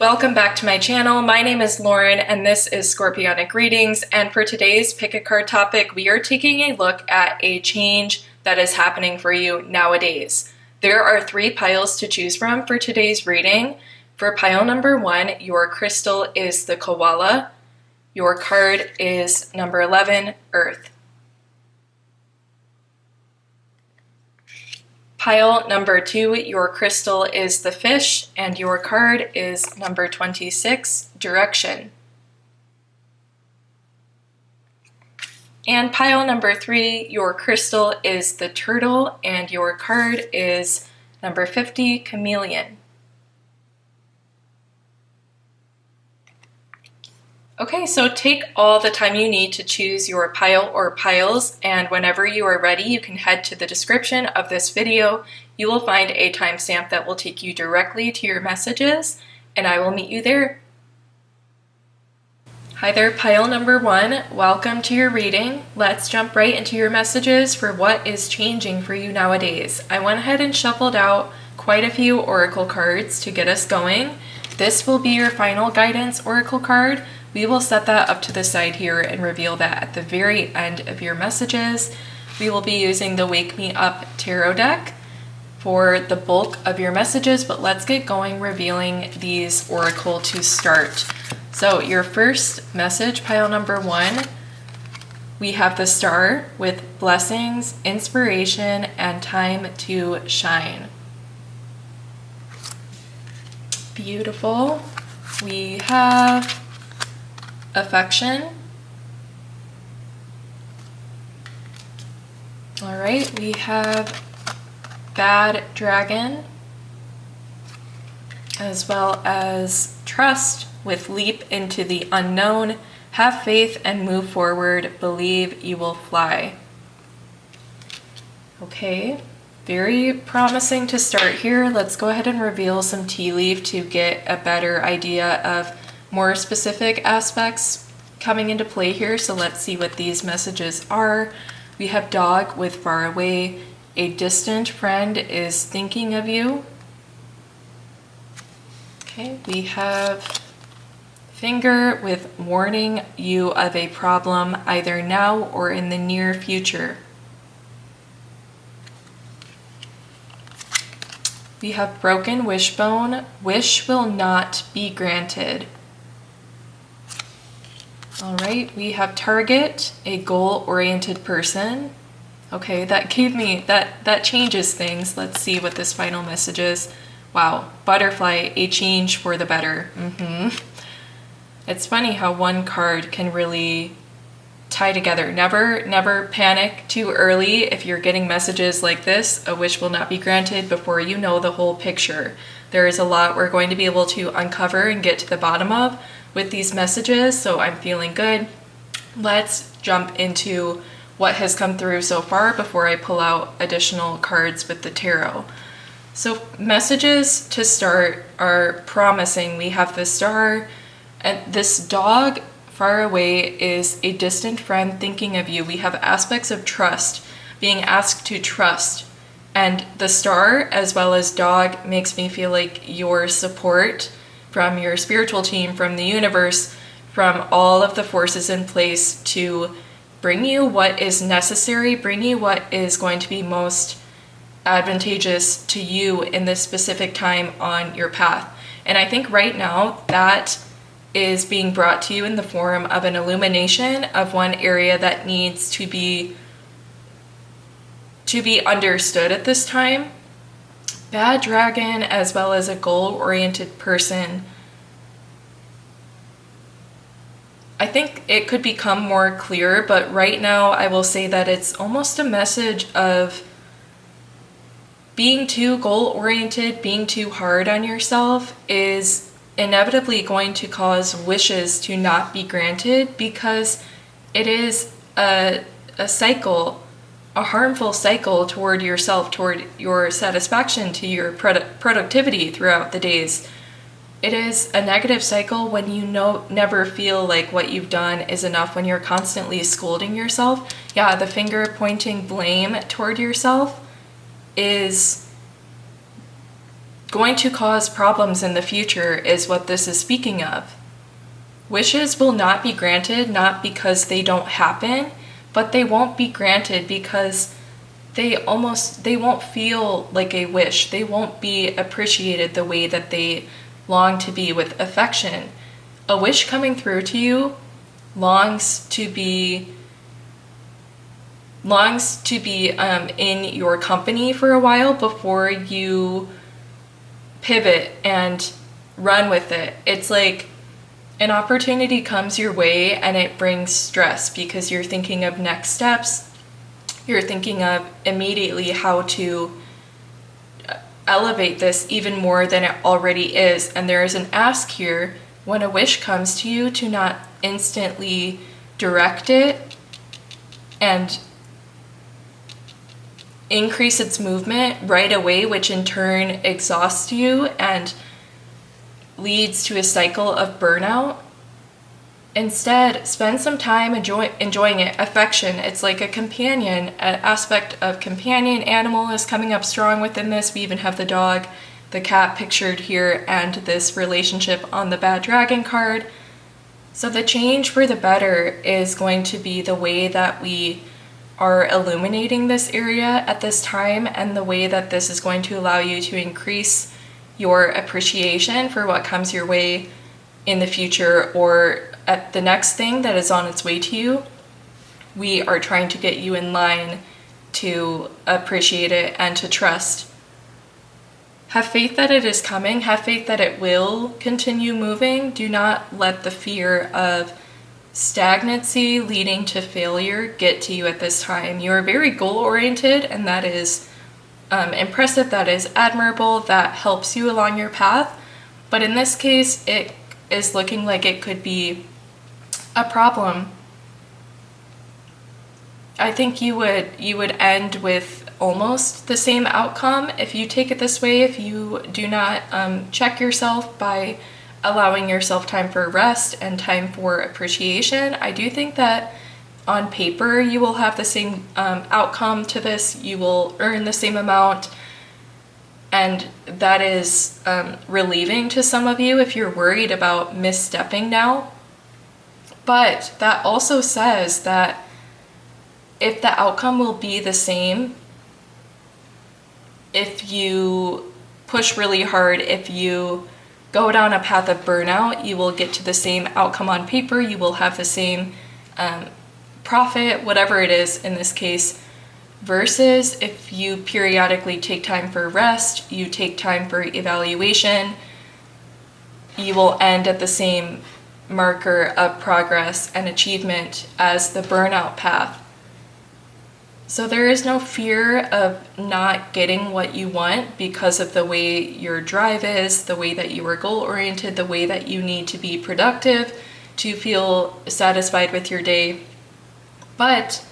Welcome back to my channel. My name is Lauren and this is Scorpionic Readings, and for today's pick a card topic, we are taking a look at a change that is happening for you nowadays. There are 3 piles to choose from for today's reading. For pile number 1, your crystal is the koala. Your card is number 11, Earth. Pile number 2, your crystal is the fish, and your card is number 26, Direction. And pile number 3, your crystal is the turtle, and your card is number 50, Chameleon. Okay, so take all the time you need to choose your pile or piles, and whenever you are ready, you can head to the description of this video. You will find a timestamp that will take you directly to your messages, and I will meet you there. Hi there, pile number 1. Welcome to your reading. Let's jump right into your messages for what is changing for you nowadays. I went ahead and shuffled out quite a few oracle cards to get us going. This will be your final guidance oracle card. We will set that up to the side here and reveal that at the very end of your messages. We will be using the Wake Me Up Tarot deck for the bulk of your messages, but let's get going revealing these oracle to start. So your first message, pile number 1, we have the star with blessings, inspiration, and time to shine. Beautiful. We have affection. All right, we have bad dragon, as well as trust with leap into the unknown, have faith and move forward, believe you will fly. Okay, very promising to start here. Let's go ahead and reveal some tea leaf to get a better idea of more specific aspects coming into play here. So let's see what these messages are. We have dog with far away. A distant friend is thinking of you. Okay, we have finger with warning you of a problem either now or in the near future. We have broken wishbone. Wish will not be granted. All right, we have target, a goal-oriented person. Okay, that gave me, that changes things. Let's see what this final message is. Wow, butterfly, a change for the better. It's funny how one card can really tie together. Never panic too early if you're getting messages like this, a wish will not be granted, before you know the whole picture. There is a lot we're going to be able to uncover and get to the bottom of with these messages, so I'm feeling good. Let's jump into what has come through so far before I pull out additional cards with the tarot. So messages to start are promising. We have the star, and this dog far away is a distant friend thinking of you. We have aspects of trust, being asked to trust, and the star as well as dog makes me feel like your support from your spiritual team, from the universe, from all of the forces in place to bring you what is necessary, bring you what is going to be most advantageous to you in this specific time on your path. And I think right now that is being brought to you in the form of an illumination of one area that needs to be understood at this time. Bad dragon as well as a goal-oriented person. I think it could become more clear, but right now I will say that it's almost a message of being too goal-oriented, being too hard on yourself is inevitably going to cause wishes to not be granted, because it is a cycle, a harmful cycle toward yourself, toward your satisfaction, to your productivity throughout the days. It is a negative cycle when you never feel like what you've done is enough, when you're constantly scolding yourself. Yeah, the finger pointing blame toward yourself is going to cause problems in the future is what this is speaking of. Wishes will not be granted, not because they don't happen, but they won't be granted because they won't feel like a wish. They won't be appreciated the way that they long to be with affection. A wish coming through to you longs to be in your company for a while before you pivot and run with it. It's like an opportunity comes your way and it brings stress because you're thinking of next steps. You're thinking of immediately how to elevate this even more than it already is. And there is an ask here when a wish comes to you to not instantly direct it and increase its movement right away, which in turn exhausts you and leads to a cycle of burnout. Instead, spend some time enjoying it. Affection, it's like a companion. An aspect of companion animal is coming up strong within this. We even have the dog, the cat pictured here, and this relationship on the Bad Dragon card. So the change for the better is going to be the way that we are illuminating this area at this time, and the way that this is going to allow you to increase your appreciation for what comes your way in the future or at the next thing that is on its way to you. We are trying to get you in line to appreciate it and to trust. Have faith that it is coming. Have faith that it will continue moving. Do not let the fear of stagnancy leading to failure get to you at this time. You are very goal-oriented, and that is impressive, that is admirable, that helps you along your path. But in this case, it is looking like it could be a problem. I think you would end with almost the same outcome if you take it this way, if you do not check yourself by allowing yourself time for rest and time for appreciation. I do think that on paper you will have the same outcome to this. You will earn the same amount, and that is relieving to some of you if you're worried about misstepping now. But that also says that if the outcome will be the same, if you push really hard, if you go down a path of burnout, you will get to the same outcome on paper. You will have the same profit, whatever it is in this case, versus if you periodically take time for rest, you take time for evaluation, you will end at the same marker of progress and achievement as the burnout path. So there is no fear of not getting what you want because of the way your drive is, the way that you are goal-oriented, the way that you need to be productive to feel satisfied with your day. But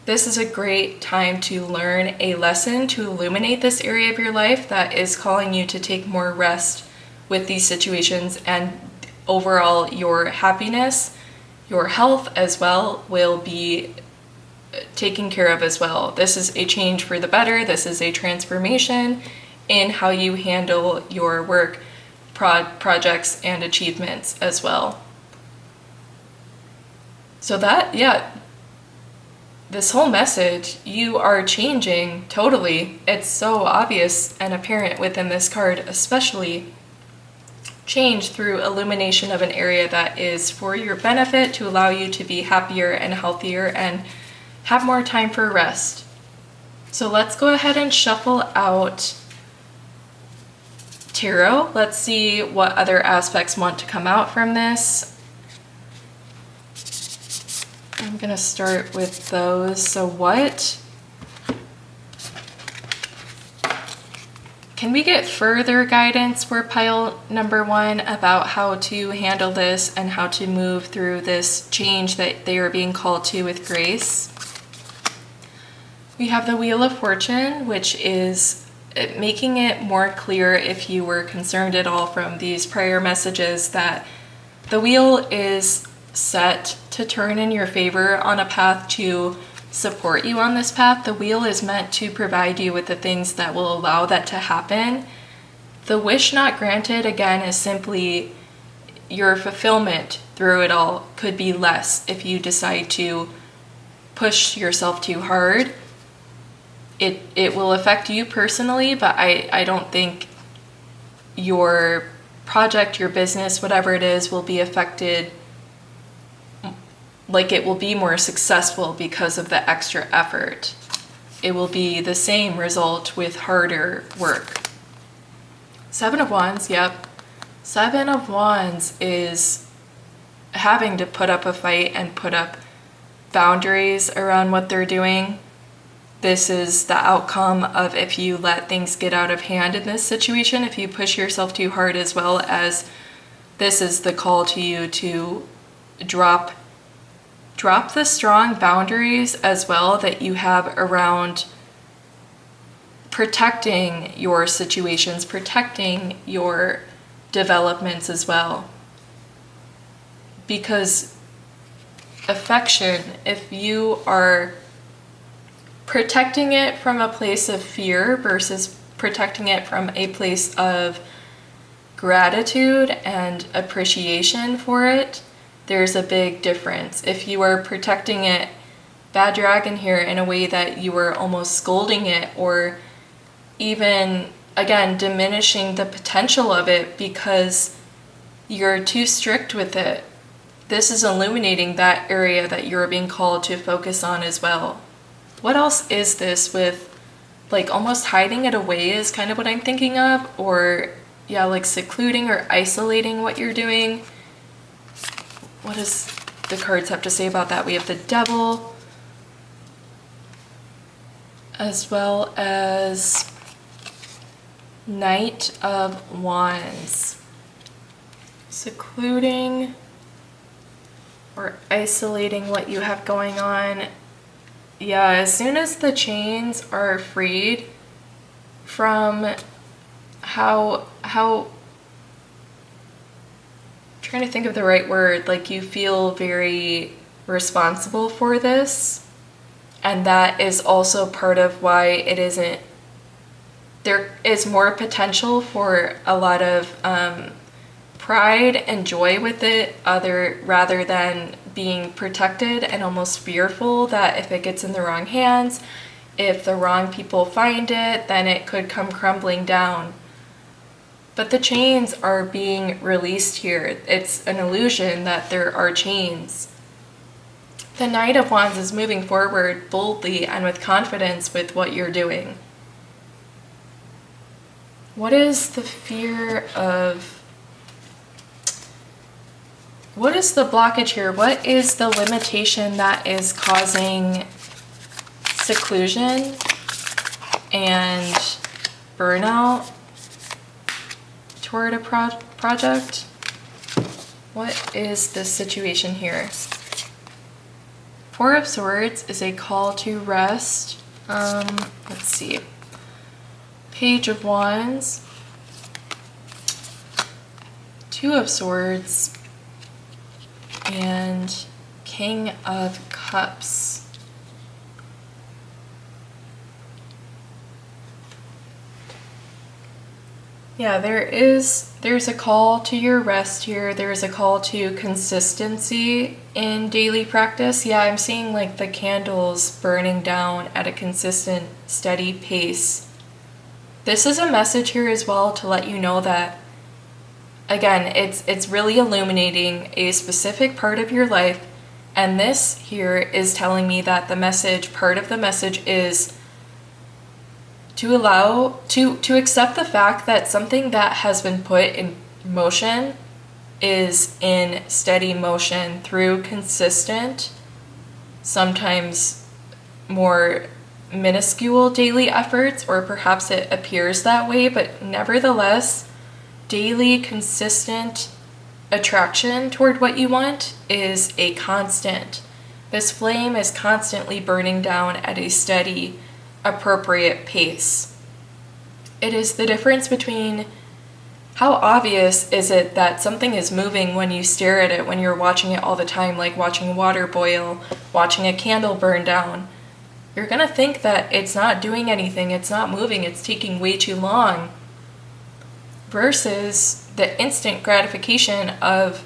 this is a great time to learn a lesson, to illuminate this area of your life that is calling you to take more rest with these situations, and overall your happiness, your health as well will be taken care of as well. This is a change for the better. This is a transformation in how you handle your work, projects, and achievements as well. So that, this whole message, you are changing totally. It's so obvious and apparent within this card, especially change through illumination of an area that is for your benefit, to allow you to be happier and healthier and have more time for rest. So let's go ahead and shuffle out tarot. Let's see what other aspects want to come out from this. I'm gonna start with those. So what can we get further guidance for pile number 1 about how to handle this and how to move through this change that they are being called to with grace? We have the Wheel of Fortune, which is making it more clear, if you were concerned at all from these prior messages, that the wheel is set to turn in your favor on a path to support you on this path. The wheel is meant to provide you with the things that will allow that to happen. The wish not granted, again, is simply your fulfillment through it all could be less if you decide to push yourself too hard. It will affect you personally, but I don't think your project, your business, whatever it is, will be affected. Like, it will be more successful because of the extra effort. It will be the same result with harder work. 7 of Wands, yep. 7 of Wands is having to put up a fight and put up boundaries around what they're doing. This is the outcome of if you let things get out of hand in this situation, if you push yourself too hard, as well as this is the call to you to drop the strong boundaries as well that you have around protecting your situations, protecting your developments as well. Because affection, if you are protecting it from a place of fear versus protecting it from a place of gratitude and appreciation for it, there's a big difference. If you are protecting it, bad dragon here, in a way that you are almost scolding it, or even, again, diminishing the potential of it because you're too strict with it, this is illuminating that area that you're being called to focus on as well. What else is this with, like, almost hiding it away is kind of what I'm thinking of, or yeah, like secluding or isolating what you're doing. What does the cards have to say about that? We have the Devil, as well as Knight of Wands. Secluding or isolating what you have going on. Yeah, as soon as the chains are freed from how trying to think of the right word, like you feel very responsible for this, and that is also part of why it isn't, there is more potential for a lot of pride and joy with it, rather than being protected and almost fearful that if it gets in the wrong hands, if the wrong people find it, then it could come crumbling down. But the chains are being released here. It's an illusion that there are chains. The Knight of Wands is moving forward boldly and with confidence with what you're doing. What is the fear of... What is the blockage here? What is the limitation that is causing seclusion and burnout toward a project? What is the situation here? 4 of Swords is a call to rest. Let's see. Page of Wands. 2 of Swords. And King of Cups. Yeah, there's a call to your rest here. There's a call to consistency in daily practice. Yeah, I'm seeing like the candles burning down at a consistent, steady pace. This is a message here as well to let you know that, again, it's really illuminating a specific part of your life, and this here is telling me that the message, part of the message is to accept the fact that something that has been put in motion is in steady motion through consistent, sometimes more minuscule daily efforts, or perhaps it appears that way, but nevertheless, daily consistent attraction toward what you want is a constant. This flame is constantly burning down at a steady, appropriate pace. It is the difference between how obvious is it that something is moving when you stare at it, when you're watching it all the time, like watching water boil, watching a candle burn down. You're gonna think that it's not doing anything, it's not moving, it's taking way too long. versus the instant gratification of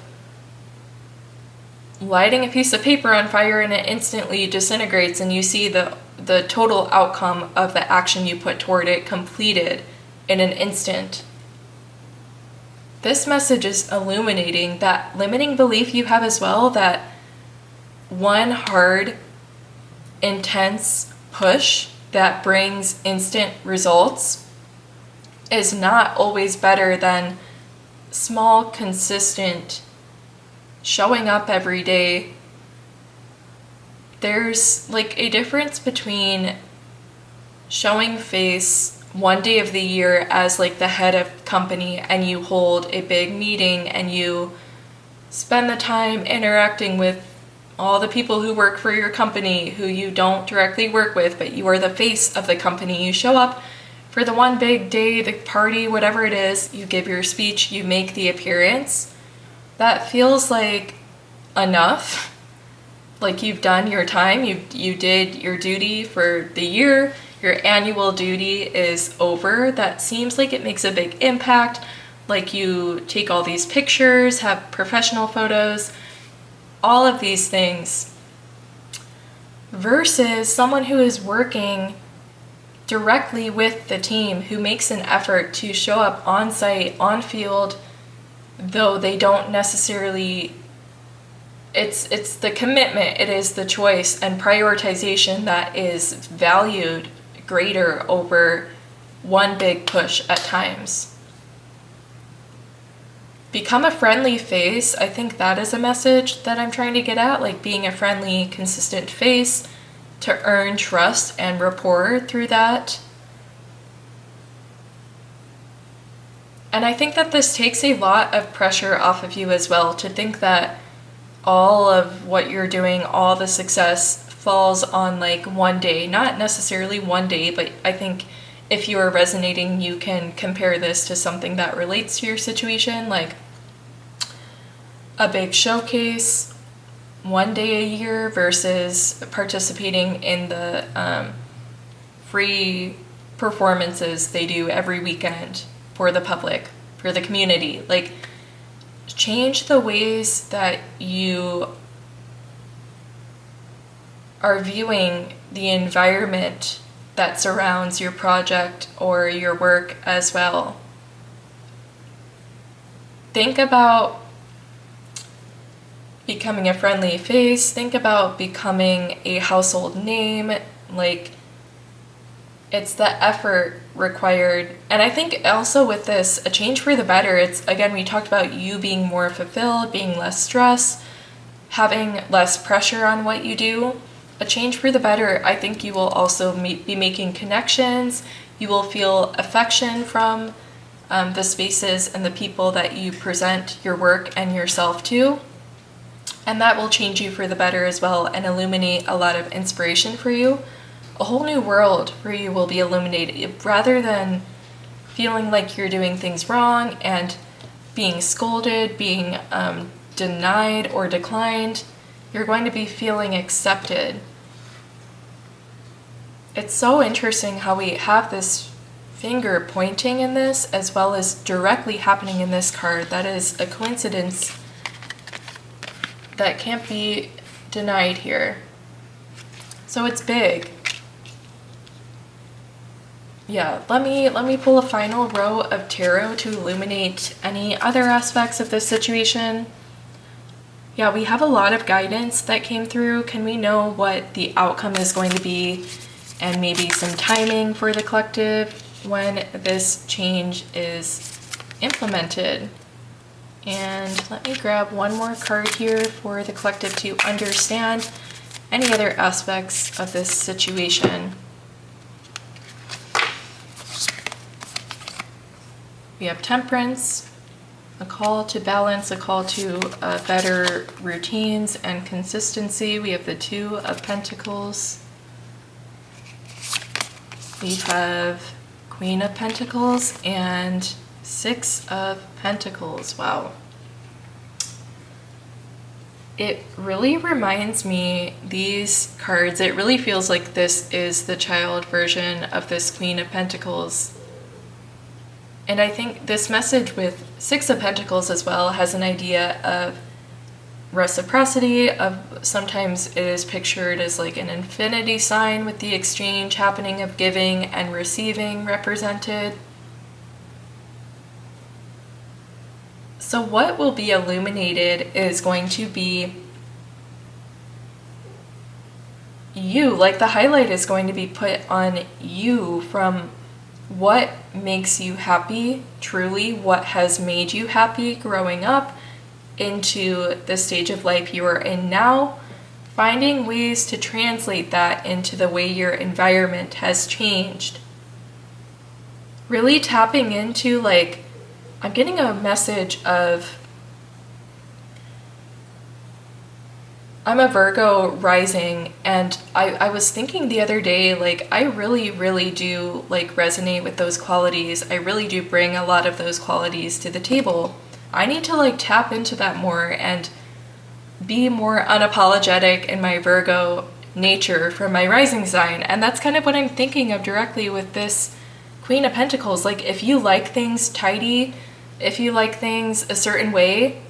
lighting a piece of paper on fire and it instantly disintegrates, and you see the total outcome of the action you put toward it completed in an instant. This message is illuminating that limiting belief you have as well, that one hard, intense push that brings instant results is not always better than small, consistent showing up every day. There's like a difference between showing face one day of the year as like the head of company and you hold a big meeting and you spend the time interacting with all the people who work for your company who you don't directly work with, but you are the face of the company. You show up for the one big day, the party, whatever it is, you give your speech, you make the appearance. That feels like enough. Like you've done your time, you did your duty for the year, your annual duty is over. That seems like it makes a big impact. Like you take all these pictures, have professional photos, all of these things. Versus someone who is working directly with the team, who makes an effort to show up on site, on field, though they don't necessarily, it's the commitment, it is the choice and prioritization that is valued greater over one big push at times. Become a friendly face. I think that is a message that I'm trying to get at, like being a friendly, consistent face to earn trust and rapport through that. And I think that this takes a lot of pressure off of you as well, to think that all of what you're doing, all the success falls on like one day. Not necessarily one day, but I think if you are resonating, you can compare this to something that relates to your situation, like a big showcase one day a year versus participating in the free performances they do every weekend for the public, for the community. Like, change the ways that you are viewing the environment that surrounds your project or your work as well. Think about becoming a friendly face. Think about becoming a household name. Like, it's the effort required. And I think also with this, a change for the better, it's, again, we talked about you being more fulfilled, being less stressed, having less pressure on what you do. A change for the better, I think you will also be making connections. You will feel affection from the spaces and the people that you present your work and yourself to. And that will change you for the better as well and illuminate a lot of inspiration for you. A whole new world for you will be illuminated, rather than feeling like you're doing things wrong and being scolded, being denied or declined. You're going to be feeling accepted. It's so interesting how we have this finger pointing in this as well as directly happening in this card. That is a coincidence that can't be denied here. So it's big. Yeah, let me pull a final row of tarot to illuminate any other aspects of this situation. Yeah, we have a lot of guidance that came through. Can we know what the outcome is going to be, and maybe some timing for the collective when this change is implemented? And let me grab one more card here for the collective to understand any other aspects of this situation. We have Temperance, a call to balance, a call to better routines and consistency. We have the Two of Pentacles. We have Queen of Pentacles and Six of Pentacles. Wow. It really reminds me, these cards, it really feels like this is the child version of this Queen of Pentacles. And I think this message with Six of Pentacles as well has an idea of reciprocity, of sometimes it is pictured as like an infinity sign with the exchange happening of giving and receiving represented. So what will be illuminated is going to be you, like the highlight is going to be put on you from what makes you happy, truly, what has made you happy growing up into the stage of life you are in now, finding ways to translate that into the way your environment has changed. Really tapping into, like, I'm getting a message of, I'm a Virgo rising, and I was thinking the other day, like, I really do, like, resonate with those qualities. I really do bring a lot of those qualities to the table. I need to, like, tap into that more and be more unapologetic in my Virgo nature from my rising sign. And that's kind of what I'm thinking of directly with this Queen of Pentacles. Like, if you like things tidy, if you like things a certain way,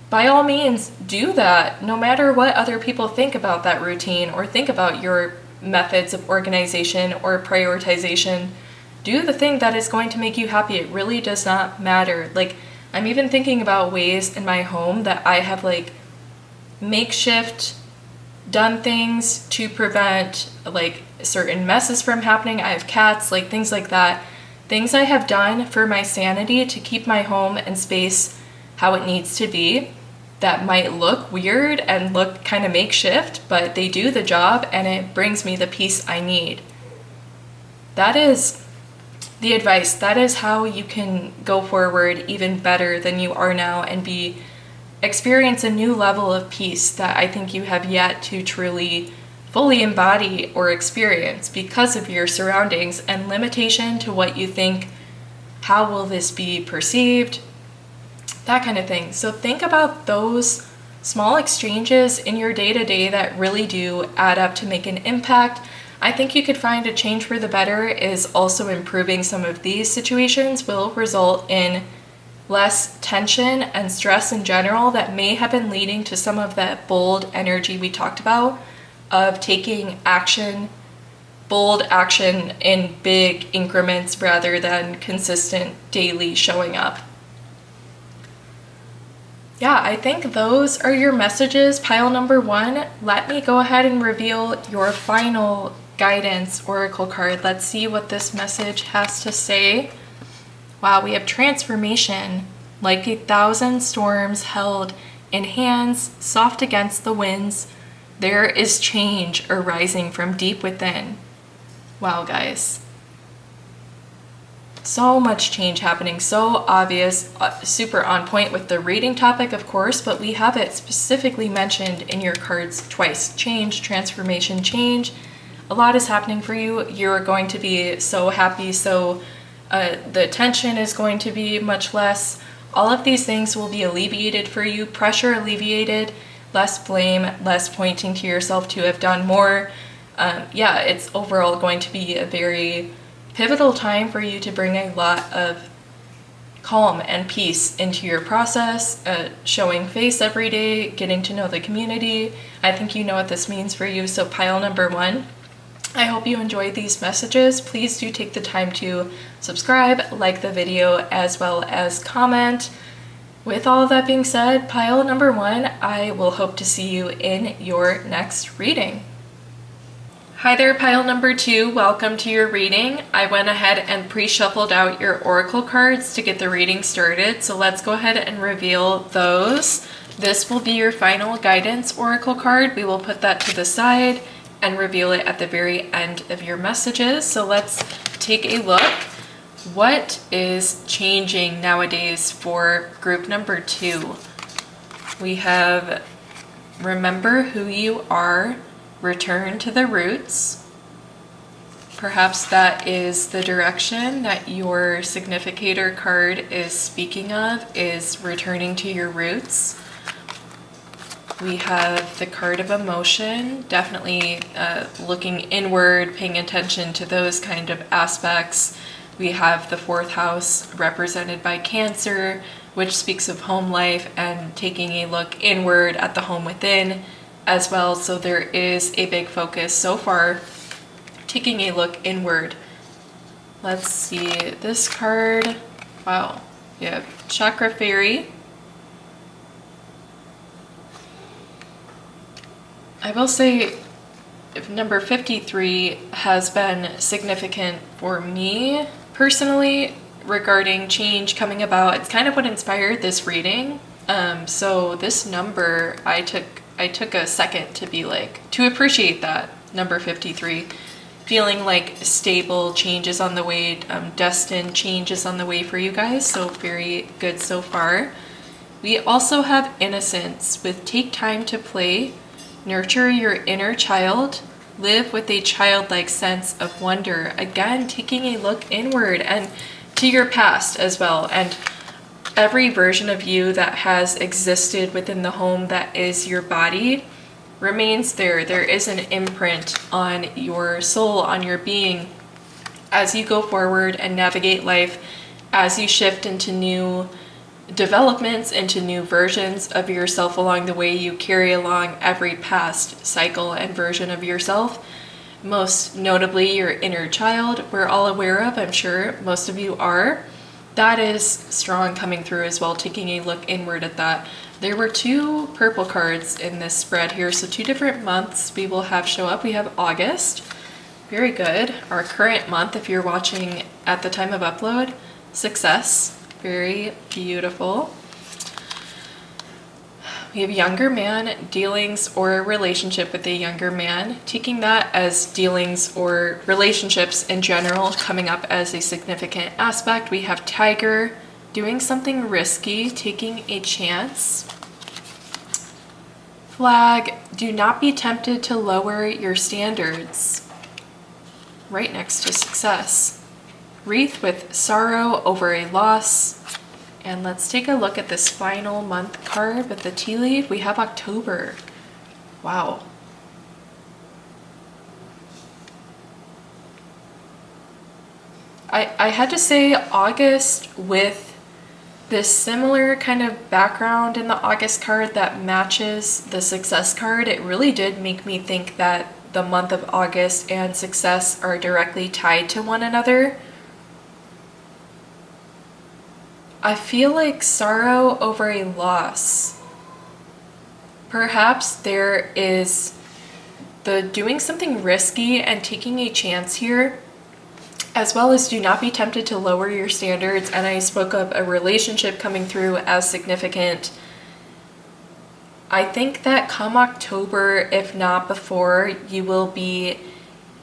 by all means, do that, no matter what other people think about that routine or think about your methods of organization or prioritization. Do the thing that is going to make you happy. It really does not matter. Like, I'm even thinking about ways in my home that I have, like, makeshift done things to prevent, like, certain messes from happening. I have cats, like, things like that. Things I have done for my sanity to keep my home and space how it needs to be, that might look weird and look kind of makeshift, but they do the job and it brings me the peace I need. That is the advice. That is how you can go forward even better than you are now and experience a new level of peace that I think you have yet to truly fully embody or experience because of your surroundings and limitation to what you think, how will this be perceived, that kind of thing. So think about those small exchanges in your day-to-day that really do add up to make an impact. I think you could find a change for the better is also improving some of these situations will result in less tension and stress in general that may have been leading to some of that bold energy we talked about of taking action, bold action in big increments rather than consistent daily showing up. Yeah, I think those are your messages, pile number 1. Let me go ahead and reveal your final guidance oracle card. Let's see what this message has to say. Wow, we have transformation, like 1,000 storms held in hands, soft against the winds. There is change arising from deep within. Wow, guys. So much change happening, so obvious, super on point with the reading topic, of course, but we have it specifically mentioned in your cards twice. Change, transformation, change. A lot is happening for you. You're going to be so happy, so the tension is going to be much less. All of these things will be alleviated for you. Pressure alleviated, less blame, less pointing to yourself to have done more. Yeah, it's overall going to be a very pivotal time for you to bring a lot of calm and peace into your process, showing face every day, getting to know the community. I think you know what this means for you. So pile number 1. I hope you enjoyed these messages. Please do take the time to subscribe, like the video, as well as comment. With all of that being said, pile number 1, I will hope to see you in your next reading. Hi there, pile number 2. Welcome to your reading. I went ahead and pre-shuffled out your oracle cards to get the reading started, so let's go ahead and reveal those. This will be your final guidance oracle card. We will put that to the side and reveal it at the very end of your messages. So let's take a look. What is changing nowadays for group number 2? We have remember who you are, return to the roots. Perhaps that is the direction that your significator card is speaking of, is returning to your roots. We have the card of emotion, definitely looking inward, paying attention to those kind of aspects. We have the 4th house represented by Cancer, which speaks of home life and taking a look inward at the home within as well. So there is a big focus so far, taking a look inward. Let's see this card. Wow, you have Chakra Fairy. I will say if number 53 has been significant for me personally regarding change coming about. It's kind of what inspired this reading. So this number, I took a second to be like, to appreciate that, number 53. Feeling like stable changes on the way, destined changes on the way for you guys. So very good so far. We also have Innocence with take time to play, nurture your inner child, live with a childlike sense of wonder. Again, taking a look inward and to your past as well. And every version of you that has existed within the home that is your body remains there. There is an imprint on your soul, on your being, as you go forward and navigate life, as you shift into new developments, into new versions of yourself along the way. You carry along every past cycle and version of yourself, most notably your inner child, we're all aware of, I'm sure most of you are. That is strong coming through as well, taking a look inward at that. There were 2 purple cards in this spread here, so 2 different months we will have show up. We have August, very good. Our current month, if you're watching at the time of upload, Success, very beautiful. We have Younger Man, dealings or a relationship with a younger man, taking that as dealings or relationships in general coming up as a significant aspect. We have Tiger, doing something risky, taking a chance. Flag, do not be tempted to lower your standards. Right next to Success. Wreath with sorrow over a loss. And let's take a look at this final month card with the tea leaf. We have October. Wow. I had to say August with this similar kind of background in the August card that matches the Success card. It really did make me think that the month of August and Success are directly tied to one another. I feel like sorrow over a loss. Perhaps there is the doing something risky and taking a chance here, as well as do not be tempted to lower your standards. And I spoke of a relationship coming through as significant. I think that come October, if not before, you will be,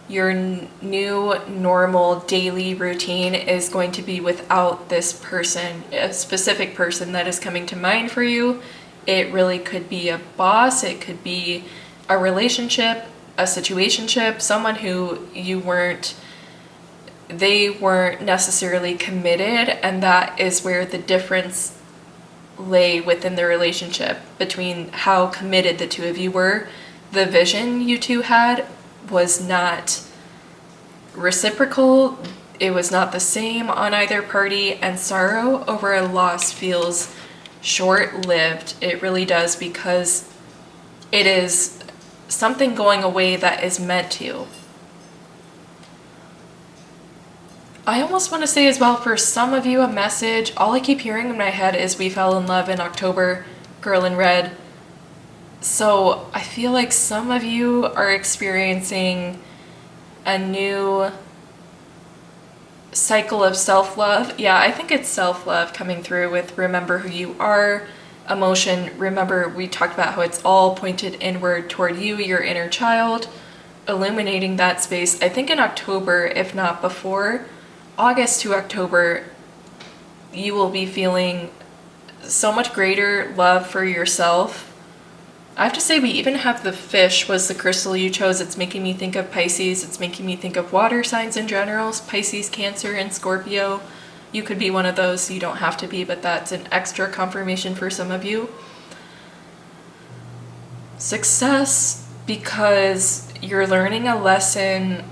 your new normal daily routine is going to be without this person, a specific person that is coming to mind for you. It really could be a boss, it could be a relationship, a situationship, someone who they weren't necessarily committed, and that is where the difference lay within the relationship between how committed the 2 of you were. The vision you 2 had was not reciprocal, it was not the same on either party, and sorrow over a loss feels short-lived. It really does, because it is something going away that is meant to. I almost want to say as well, for some of you, a message, all I keep hearing in my head is we fell in love in October, girl in red. So I feel like some of you are experiencing a new cycle of self-love. Yeah, I think it's self-love coming through with remember who you are, emotion. Remember, we talked about how it's all pointed inward toward you, your inner child, illuminating that space. I think in October, if not before, August to October, you will be feeling so much greater love for yourself. I have to say, we even have the fish was the crystal you chose. It's making me think of Pisces. It's making me think of water signs in general. Pisces, Cancer, and Scorpio. You could be one of those. You don't have to be, but that's an extra confirmation for some of you. Success, because you're learning a lesson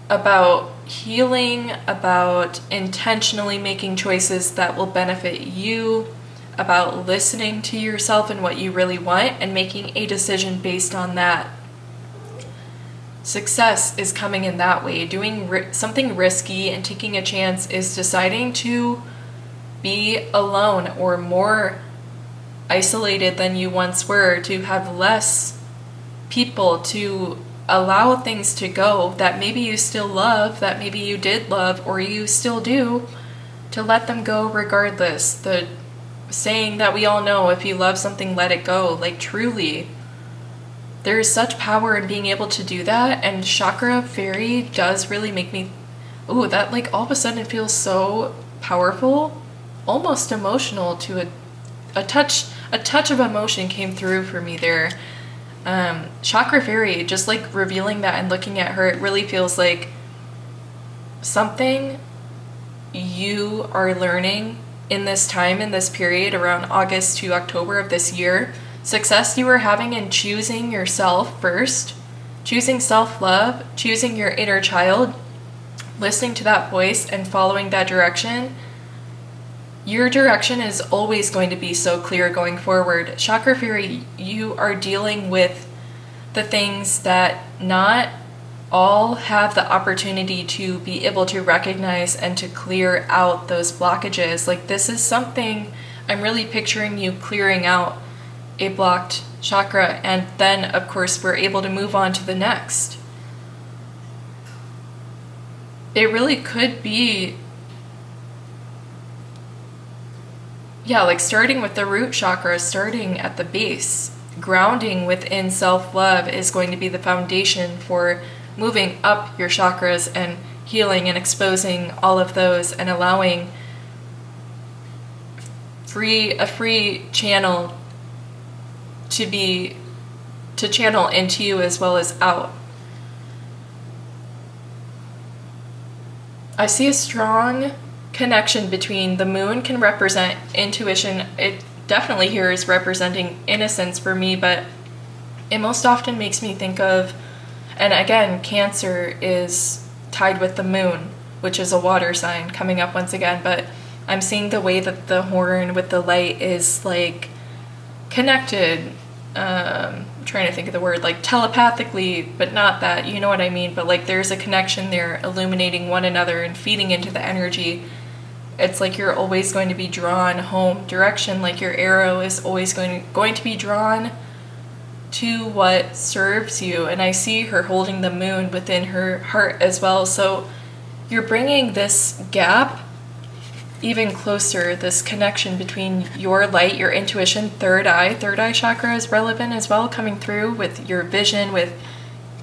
about healing, about intentionally making choices that will benefit you, about listening to yourself and what you really want and making a decision based on that. Success is coming in that way. Doing something risky and taking a chance is deciding to be alone or more isolated than you once were, to have less people, to allow things to go that maybe you still love, that maybe you did love or you still do, to let them go regardless. The saying that we all know, if you love something, let it go. Like, truly, there is such power in being able to do that. And Chakra Fairy does really make me, ooh, that like all of a sudden it feels so powerful, almost emotional, to a touch of emotion came through for me there. Chakra Fairy, just like revealing that and looking at her, it really feels like something you are learning in this time, in this period around August to October of this year. Success you are having in choosing yourself first, choosing self-love, choosing your inner child, listening to that voice and following that direction. Your direction is always going to be so clear going forward. Chakra Fairy, you are dealing with the things that not all have the opportunity to be able to recognize and to clear out those blockages. Like, this is something I'm really picturing you clearing out a blocked chakra, and then of course we're able to move on to the next. It really could be, yeah, like starting with the root chakra, starting at the base. Grounding within self-love is going to be the foundation for moving up your chakras and healing and exposing all of those and allowing a free channel to channel into you as well as out. I see a strong connection between the moon can represent intuition. It definitely here is representing innocence for me, but it most often makes me think of, and again, Cancer is tied with the moon, which is a water sign coming up once again, but I'm seeing the way that the horn with the light is like connected, trying to think of the word, like telepathically, but not that, you know what I mean, but like there's a connection there, illuminating one another and feeding into the energy. It's like you're always going to be drawn home direction, like your arrow is always going to be drawn to what serves you. And I see her holding the moon within her heart as well. So you're bringing this gap even closer, this connection between your light, your intuition, third eye chakra is relevant as well, coming through with your vision, with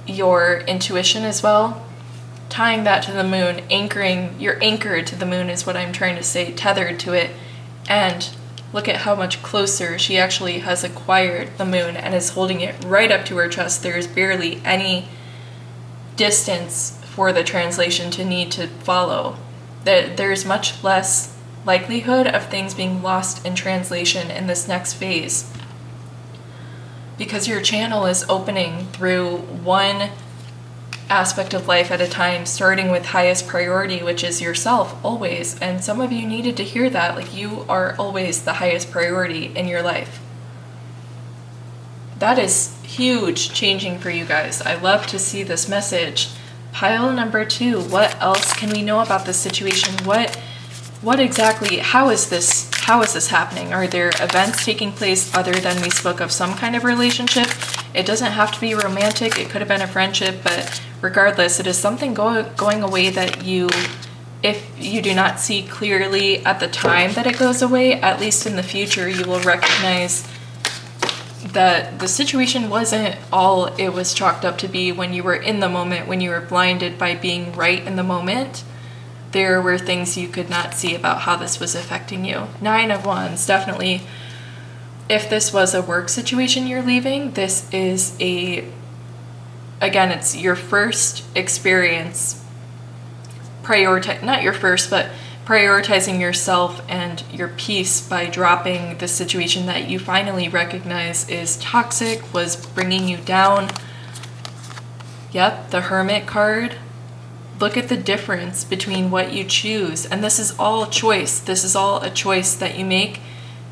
your intuition as well. Tying that to the moon, you're anchored to the moon is what I'm trying to say, tethered to it. And look at how much closer she actually has acquired the moon and is holding it right up to her chest. There's barely any distance for the translation to need to follow. There's much less likelihood of things being lost in translation in this next phase, because your channel is opening through one aspect of life at a time, starting with highest priority, which is yourself always. And some of you needed to hear that, like you are always the highest priority in your life. That is huge changing for you guys. I love to see this message. Pile number 2, what else can we know about this situation? What exactly, how is this happening? Are there events taking place other than we spoke of some kind of relationship? It doesn't have to be romantic, it could have been a friendship, but regardless, it is something going away that if you do not see clearly at the time that it goes away, at least in the future, you will recognize that the situation wasn't all it was chalked up to be when you were in the moment, when you were blinded by being right in the moment. There were things you could not see about how this was affecting you. 9 of Wands, definitely. If this was a work situation you're leaving, this is again, it's your first experience. Not your first, but prioritizing yourself and your peace by dropping the situation that you finally recognize is toxic, was bringing you down. Yep, the Hermit card. look at the difference between what you choose. And this is all choice. This is all a choice that you make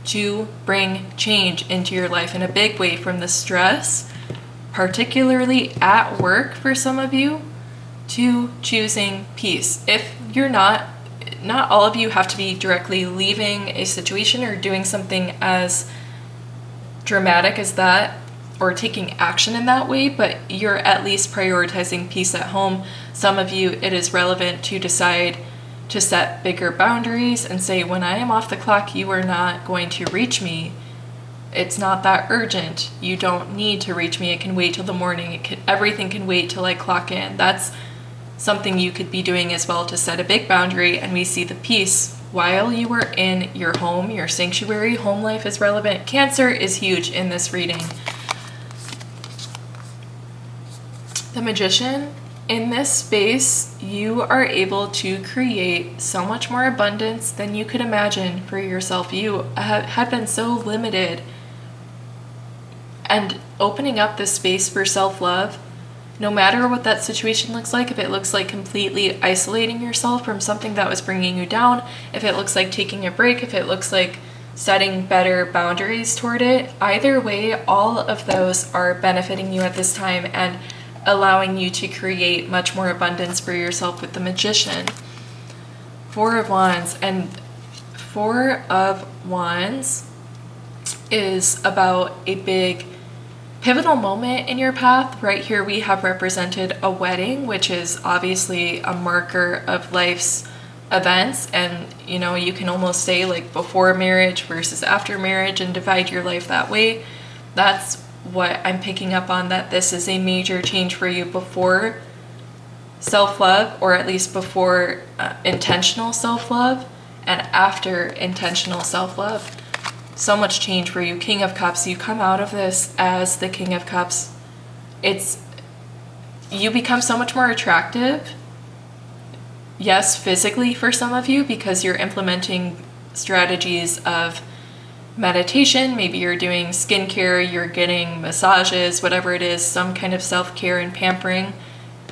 to bring change into your life in a big way, from the stress, particularly at work for some of you, to choosing peace. If you're not all of you have to be directly leaving a situation or doing something as dramatic as that, or taking action in that way, but you're at least prioritizing peace at home. Some of you, it is relevant to decide to set bigger boundaries and say, when I am off the clock, you are not going to reach me. It's not that urgent. You don't need to reach me. It can wait till the morning. Everything can wait till I clock in. That's something you could be doing as well, to set a big boundary. And we see the peace while you are in your home, your sanctuary. Home life is relevant. Cancer is huge in this reading. The Magician, in this space, you are able to create so much more abundance than you could imagine for yourself. You had been so limited, and opening up this space for self-love, no matter what that situation looks like, if it looks like completely isolating yourself from something that was bringing you down, if it looks like taking a break, if it looks like setting better boundaries toward it, either way, all of those are benefiting you at this time and allowing you to create much more abundance for yourself with the Magician. Four of Wands, and Four of Wands is about a big pivotal moment in your path. Right here we have represented a wedding, which is obviously a marker of life's events, and you can almost say like before marriage versus after marriage and divide your life that way. That's what I'm picking up on, that this is a major change for you before self-love, or at least before intentional self-love, and after intentional self-love. So much change for you. King of Cups, you come out of this as the King of Cups. You become so much more attractive. Yes, physically for some of you, because you're implementing strategies of meditation. Maybe you're doing skincare, you're getting massages, whatever it is, some kind of self-care and pampering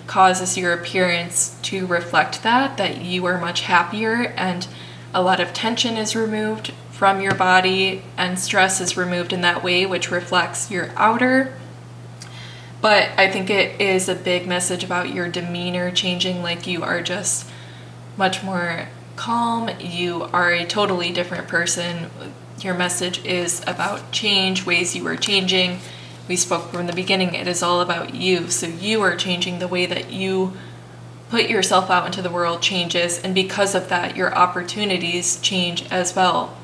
causes your appearance to reflect that you are much happier, and a lot of tension is removed from your body and stress is removed in that way, which reflects your outer. But I think it is a big message about your demeanor changing, like you are just much more calm, you are a totally different person. Your message is about change, ways you are changing. We spoke from the beginning, it is all about you. So you are changing, the way that you put yourself out into the world changes, and because of that, your opportunities change as well.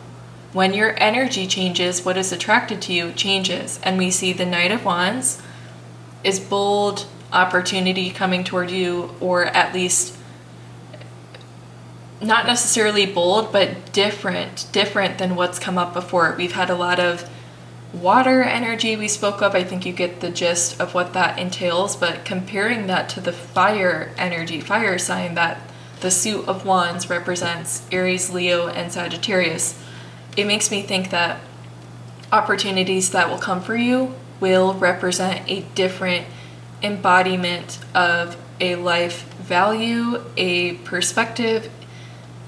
When your energy changes, what is attracted to you changes. And we see the Knight of Wands is bold opportunity coming toward you, or at least not necessarily bold, but different than what's come up before. We've had a lot of water energy we spoke of. I think you get the gist of what that entails, but comparing that to the fire energy, fire sign that the suit of wands represents, Aries, Leo, and Sagittarius, it makes me think that opportunities that will come for you will represent a different embodiment of a life value, a perspective,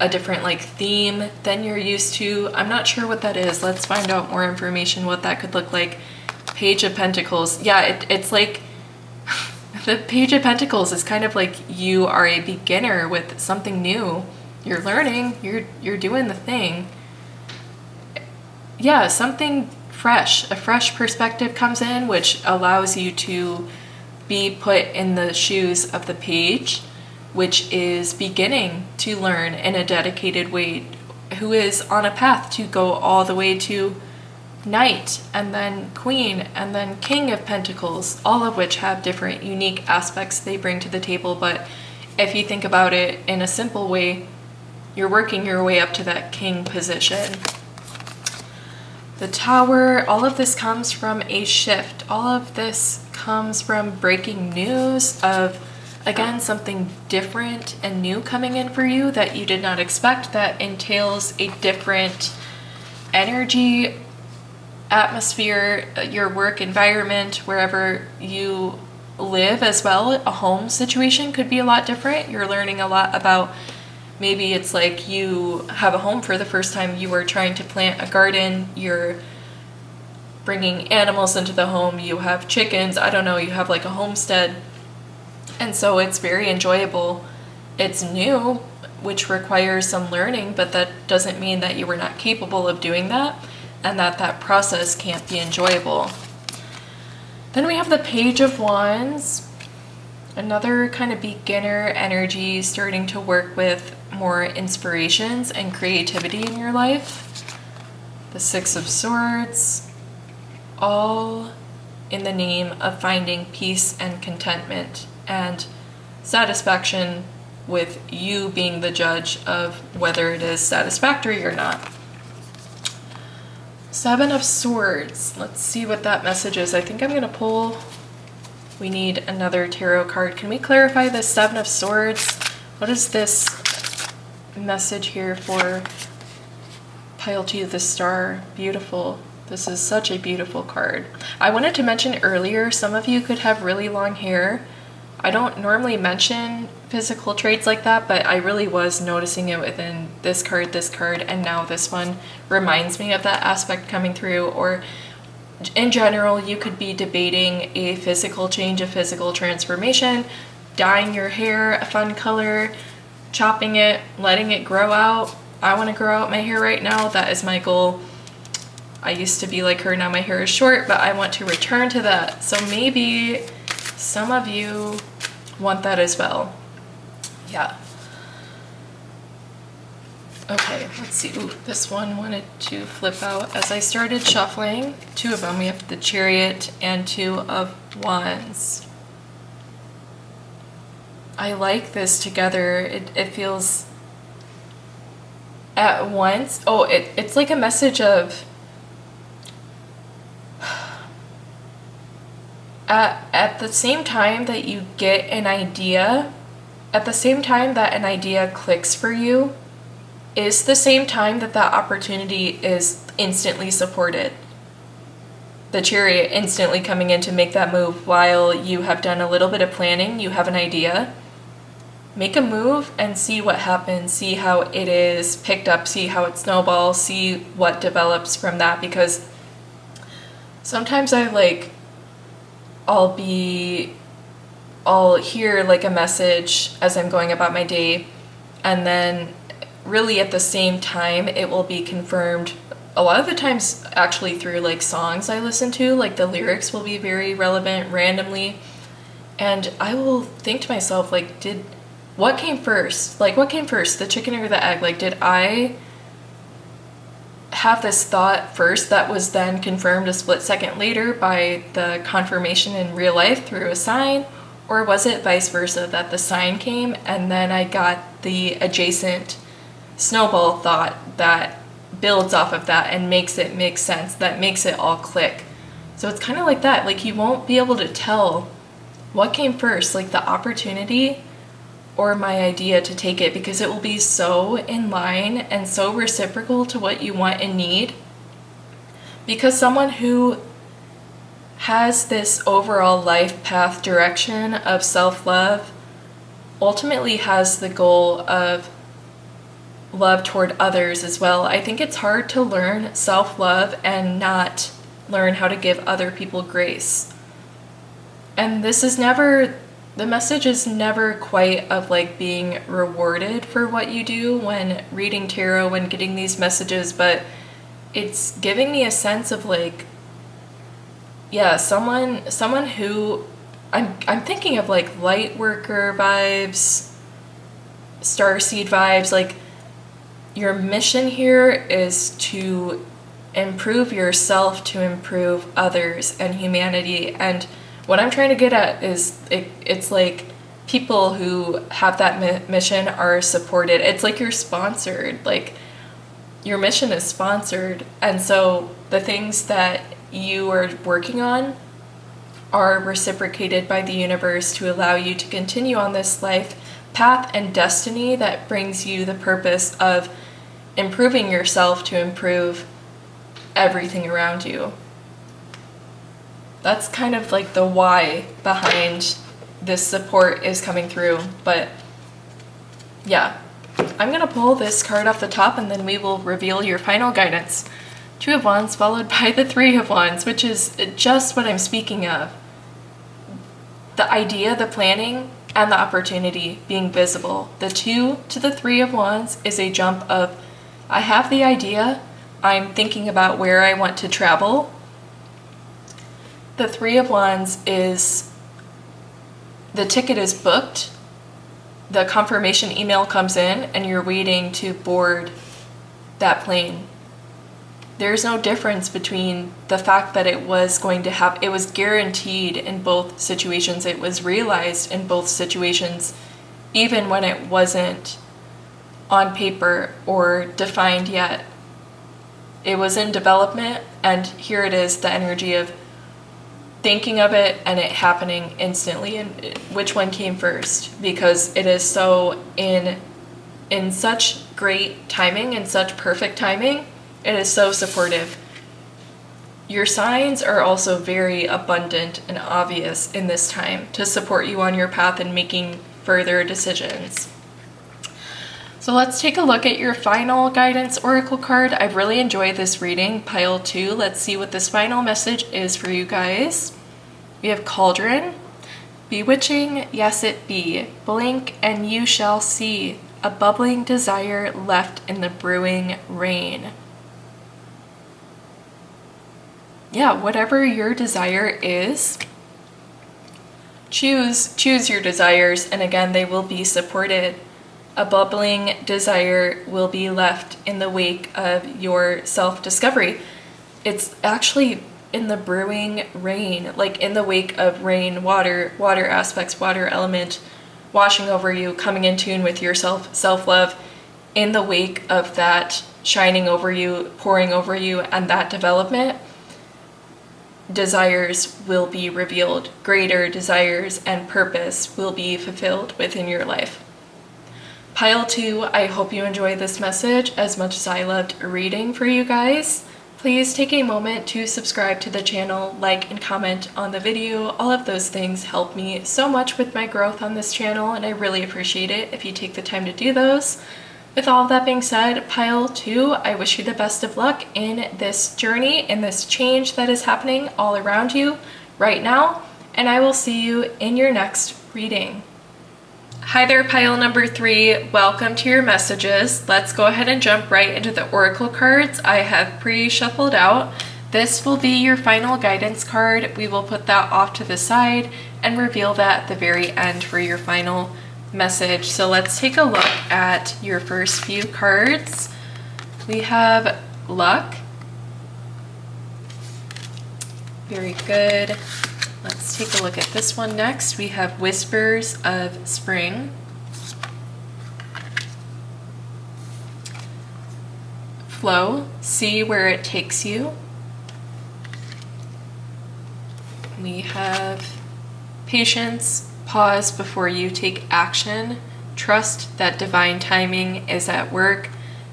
a different theme than you're used to. I'm not sure what that is. Let's find out more information what that could look like. Page of Pentacles. Yeah, it's like the Page of Pentacles is kind of like you are a beginner with something new. You're learning, you're doing the thing. Yeah, something fresh. A fresh perspective comes in, which allows you to be put in the shoes of the page, which is beginning to learn in a dedicated way, who is on a path to go all the way to Knight, and then Queen, and then King of Pentacles, all of which have different unique aspects they bring to the table. But if you think about it in a simple way, you're working your way up to that King position. The Tower, all of this comes from a shift. All of this comes from breaking news of, again, something different and new coming in for you that you did not expect, that entails a different energy, atmosphere, your work environment, wherever you live as well. A home situation could be a lot different. You're learning a lot about, maybe it's like you have a home for the first time, you were trying to plant a garden, you're bringing animals into the home, you have chickens, I don't know, you have like a homestead. And so it's very enjoyable. It's new, which requires some learning, but that doesn't mean that you were not capable of doing that and that that process can't be enjoyable. Then we have the Page of Wands, another kind of beginner energy, starting to work with more inspirations and creativity in your life. The Six of Swords, all in the name of finding peace and contentment and satisfaction, with you being the judge of whether it is satisfactory or not. Seven of Swords. Let's see what that message is. I think I'm going to pull... We need another tarot card. Can we clarify the Seven of Swords? What is this message here for Pile 2 of the Star? Beautiful. This is such a beautiful card. I wanted to mention earlier, some of you could have really long hair. I don't normally mention physical traits like that, but I really was noticing it within this card, and now this one reminds me of that aspect coming through. Or in general, you could be debating a physical change, a physical transformation, dyeing your hair a fun color, chopping it, letting it grow out. I want to grow out my hair right now. That is my goal. I used to be like her, now my hair is short, but I want to return to that. So maybe some of you want that as well. Yeah. Okay, let's see. Ooh, this one wanted to flip out as I started shuffling. Two of them. We have the Chariot and Two of Wands. I like this together. It feels at once. Oh, it's like a message of at the same time that you get an idea, at the same time that an idea clicks for you, is the same time that that opportunity is instantly supported. The Chariot instantly coming in to make that move while you have done a little bit of planning, you have an idea. Make a move and see what happens, see how it is picked up, see how it snowballs, see what develops from that, because sometimes I'll hear like a message as I'm going about my day, and then really at the same time it will be confirmed a lot of the times actually through like songs I listen to, like the lyrics will be very relevant randomly, and I will think to myself, like, what came first? Like, what came first, the chicken or the egg? Like, did I have this thought first that was then confirmed a split second later by the confirmation in real life through a sign? Or was it vice versa, that the sign came and then I got the adjacent snowball thought that builds off of that and makes it make sense, that makes it all click? So it's kind of like that. Like, you won't be able to tell what came first, like the opportunity or my idea to take it, because it will be so in line and so reciprocal to what you want and need. Because someone who has this overall life path direction of self-love ultimately has the goal of love toward others as well. I think it's hard to learn self-love and not learn how to give other people grace. And this is never, the message is never quite of like being rewarded for what you do when reading tarot, when getting these messages, but it's giving me a sense of like, yeah, someone who I'm thinking of like light worker vibes, starseed vibes. Like, your mission here is to improve yourself, to improve others and humanity. And what I'm trying to get at is it's like people who have that mission are supported. It's like you're sponsored, like your mission is sponsored. And so the things that you are working on are reciprocated by the universe to allow you to continue on this life path and destiny that brings you the purpose of improving yourself to improve everything around you. that's kind of like the why behind this support is coming through. But yeah, I'm gonna pull this card off the top and then we will reveal your final guidance. 2 of Wands followed by the 3 of Wands, which is just what I'm speaking of. The idea, the planning, and the opportunity being visible. The 2 to the 3 of Wands is a jump of, I have the idea, I'm thinking about where I want to travel. The 3 of Wands is, the ticket is booked, the confirmation email comes in, and you're waiting to board that plane. There's no difference between the fact that it was going to happen. It was guaranteed in both situations. It was realized in both situations, even when it wasn't on paper or defined yet. It was in development, and here it is, the energy of thinking of it and it happening instantly. And which one came first? Because it is so in such great timing and such perfect timing. It is so supportive. Your signs are also very abundant and obvious in this time to support you on your path and making further decisions. So let's take a look at your final guidance oracle card. I've really enjoyed this reading, pile 2. Let's see what this final message is for you guys. We have Cauldron, Bewitching, yes it be, blink and you shall see, a bubbling desire left in the brewing rain. Yeah, whatever your desire is, choose your desires, and again, they will be supported. A bubbling desire will be left in the wake of your self-discovery. It's actually in the brewing rain, like in the wake of rain, water aspects, water element washing over you, coming in tune with yourself, self-love, in the wake of that shining over you, pouring over you, and that development. Desires will be revealed. Greater desires and purpose will be fulfilled within your life. Pile 2, I hope you enjoyed this message as much as I loved reading for you guys. Please take a moment to subscribe to the channel, like and comment on the video. All of those things help me so much with my growth on this channel, and I really appreciate it if you take the time to do those. With all of that being said, pile 2, I wish you the best of luck in this journey, in this change that is happening all around you right now, and I will see you in your next reading. Hi there, pile number 3. Welcome to your messages. Let's go ahead and jump right into the oracle cards I have pre-shuffled out. This will be your final guidance card. We will put that off to the side and reveal that at the very end for your final message. So let's take a look at your first few cards. We have Luck. Very good. Let's take a look at this one next. We have Whispers of Spring. Flow, see where it takes you. We have Patience, pause before you take action. Trust that divine timing is at work.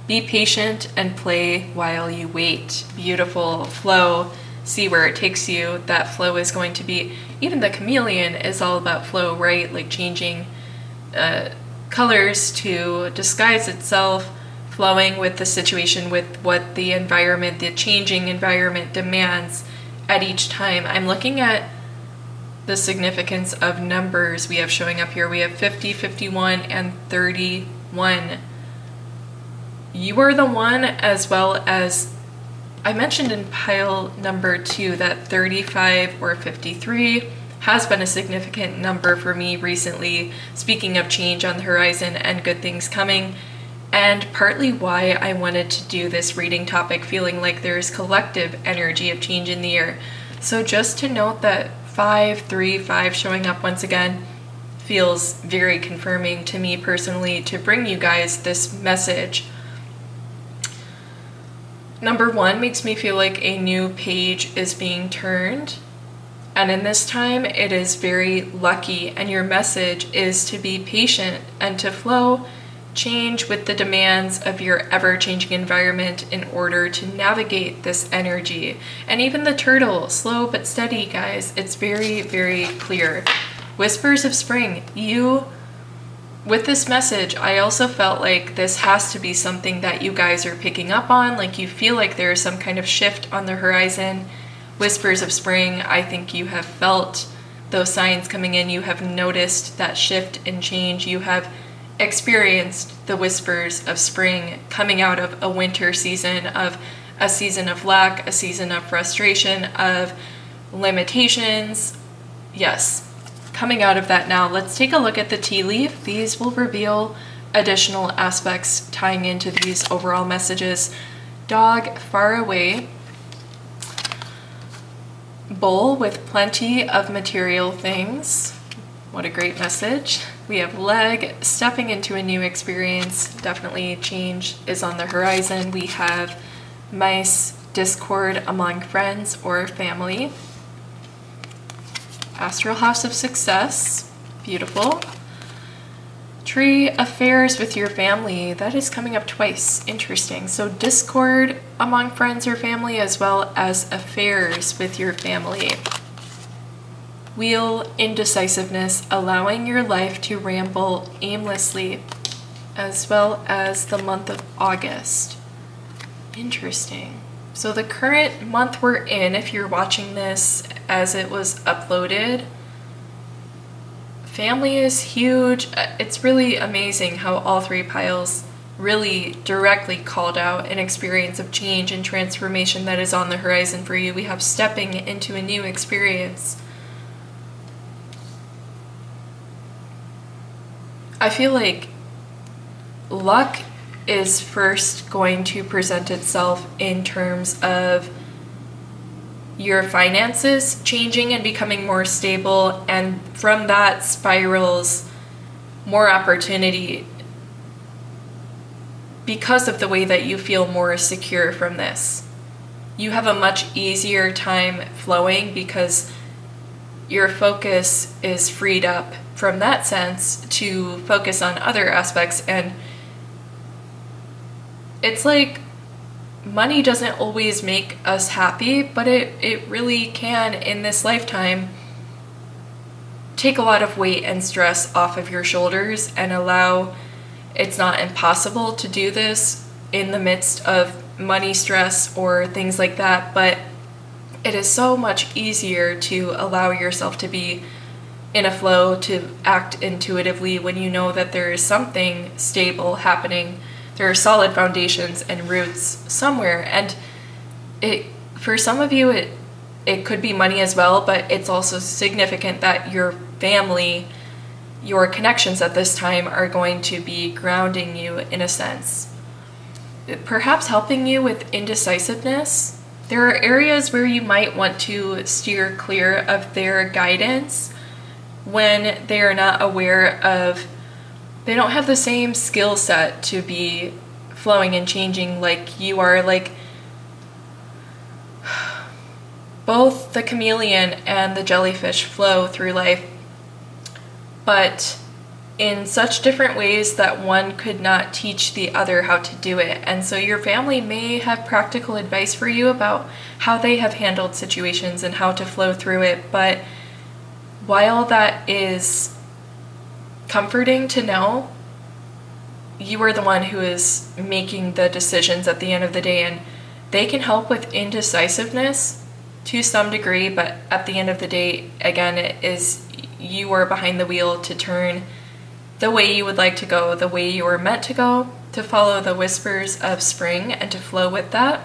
Be patient and play while you wait. Beautiful. Flow, see where it takes you. That flow is going to be, even the chameleon is all about flow, right? Like changing colors to disguise itself, flowing with the situation, with what the environment, the changing environment demands at each time. I'm looking at the significance of numbers we have showing up here. We have 50, 51, and 31. You are the one, as well as I mentioned in pile number 2 that 35 or 53 has been a significant number for me recently, speaking of change on the horizon and good things coming, and partly why I wanted to do this reading topic, feeling like there's collective energy of change in the air. So just to note that 535 showing up once again feels very confirming to me personally to bring you guys this message. Number 1 makes me feel like a new page is being turned, and in this time it is very lucky, and your message is to be patient and to flow change with the demands of your ever-changing environment in order to navigate this energy. And even the turtle, slow but steady, guys. It's very, very clear. Whispers of spring. With this message, I also felt like this has to be something that you guys are picking up on, like you feel like there is some kind of shift on the horizon. Whispers of spring, I think you have felt those signs coming in. You have noticed that shift and change. You have experienced the whispers of spring coming out of a winter season, of a season of lack, a season of frustration, of limitations. Yes, coming out of that now. Let's take a look at the tea leaf. These will reveal additional aspects tying into these overall messages. Dog, far away. Bowl with plenty of material things. What a great message. We have leg, stepping into a new experience. Definitely change is on the horizon. We have mice, discord among friends or family. Astral house of success. Beautiful. Tree, affairs with your family. That is coming up twice. Interesting. So discord among friends or family, as well as affairs with your family. Wheel, indecisiveness, allowing your life to ramble aimlessly, as well as the month of August. Interesting. So the current month we're in, if you're watching this as it was uploaded, family is huge. It's really amazing how all three piles really directly called out an experience of change and transformation that is on the horizon for you. We have stepping into a new experience. I feel like luck is first going to present itself in terms of your finances changing and becoming more stable, and from that spirals more opportunity because of the way that you feel more secure from this. You have a much easier time flowing because your focus is freed up from that sense to focus on other aspects. And it's like money doesn't always make us happy, but it really can in this lifetime take a lot of weight and stress off of your shoulders and allow, it's not impossible to do this in the midst of money stress or things like that, but it is so much easier to allow yourself to be in a flow, to act intuitively when you know that there is something stable happening. There are solid foundations and roots somewhere. And for some of you, it could be money as well, but it's also significant that your family, your connections at this time are going to be grounding you in a sense. Perhaps helping you with indecisiveness. There are areas where you might want to steer clear of their guidance when they are not aware of, they don't have the same skill set to be flowing and changing like you are. Like both the chameleon and the jellyfish flow through life, but in such different ways that one could not teach the other how to do it. And so your family may have practical advice for you about how they have handled situations and how to flow through it. But while that is comforting to know, you are the one who is making the decisions at the end of the day, and they can help with indecisiveness to some degree, but at the end of the day, again, it is you are behind the wheel to turn the way you would like to go, the way you are meant to go, to follow the whispers of spring and to flow with that.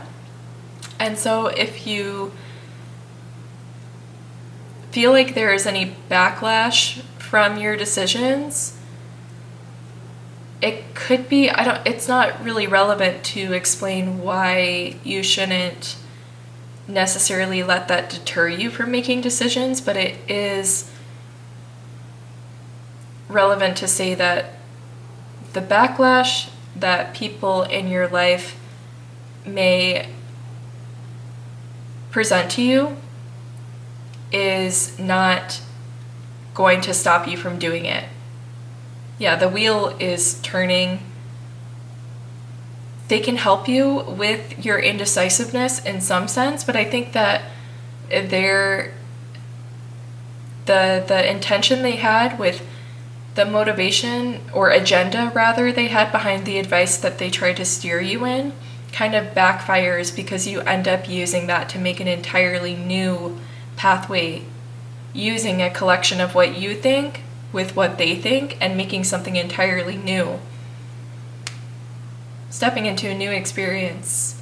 And so if you feel like there is any backlash from your decisions, it could be, it's not really relevant to explain why you shouldn't necessarily let that deter you from making decisions, but it is relevant to say that the backlash that people in your life may present to you is not going to stop you from doing it. Yeah, the wheel is turning they can help you with your indecisiveness in some sense, but I think that the intention they had with the motivation or agenda rather they had behind the advice that they tried to steer you in kind of backfires, because you end up using that to make an entirely new pathway, using a collection of what you think with what they think and making something entirely new, stepping into a new experience.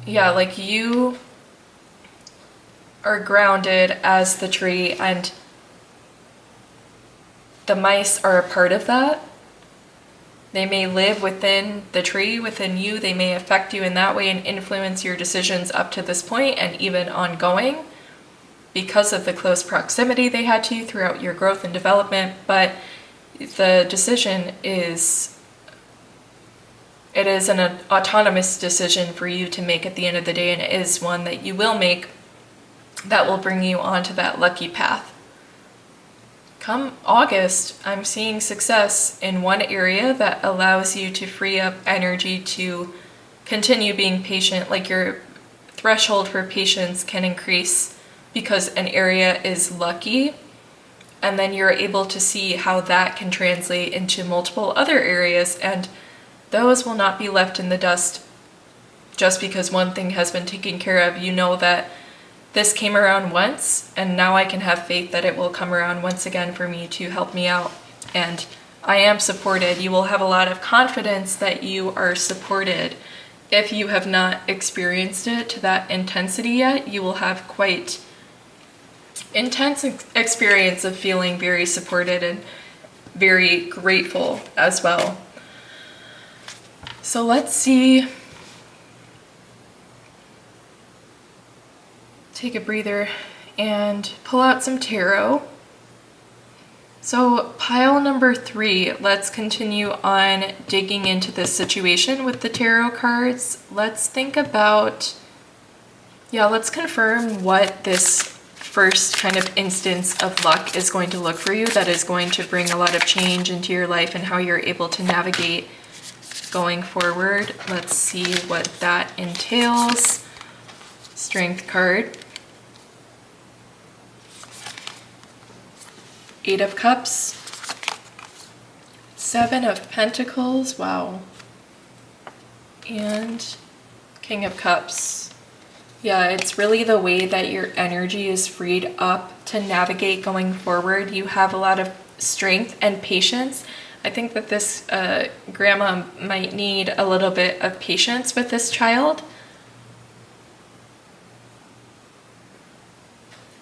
Yeah, like you are grounded as the tree, and the mice are a part of that. They may live within the tree, within you. They may affect you in that way and influence your decisions up to this point and even ongoing because of the close proximity they had to you throughout your growth and development. But the decision is an autonomous decision for you to make at the end of the day, and it is one that you will make that will bring you onto that lucky path. Come August, I'm seeing success in one area that allows you to free up energy to continue being patient. Like your threshold for patience can increase because an area is lucky, and then you're able to see how that can translate into multiple other areas, and those will not be left in the dust just because one thing has been taken care of. You know that this came around once, and now I can have faith that it will come around once again for me to help me out. And I am supported. You will have a lot of confidence that you are supported. If you have not experienced it to that intensity yet, you will have quite intense experience of feeling very supported and very grateful as well. So let's see. Take a breather and pull out some tarot. So pile number 3, let's continue on digging into this situation with the tarot cards. Let's think about, let's confirm what this first kind of instance of luck is going to look for you that is going to bring a lot of change into your life and how you're able to navigate going forward. Let's see what that entails. Strength card. 8 of Cups, 7 of Pentacles, wow, and King of Cups. Yeah, it's really the way that your energy is freed up to navigate going forward. You have a lot of strength and patience. I think that this grandma might need a little bit of patience with this child.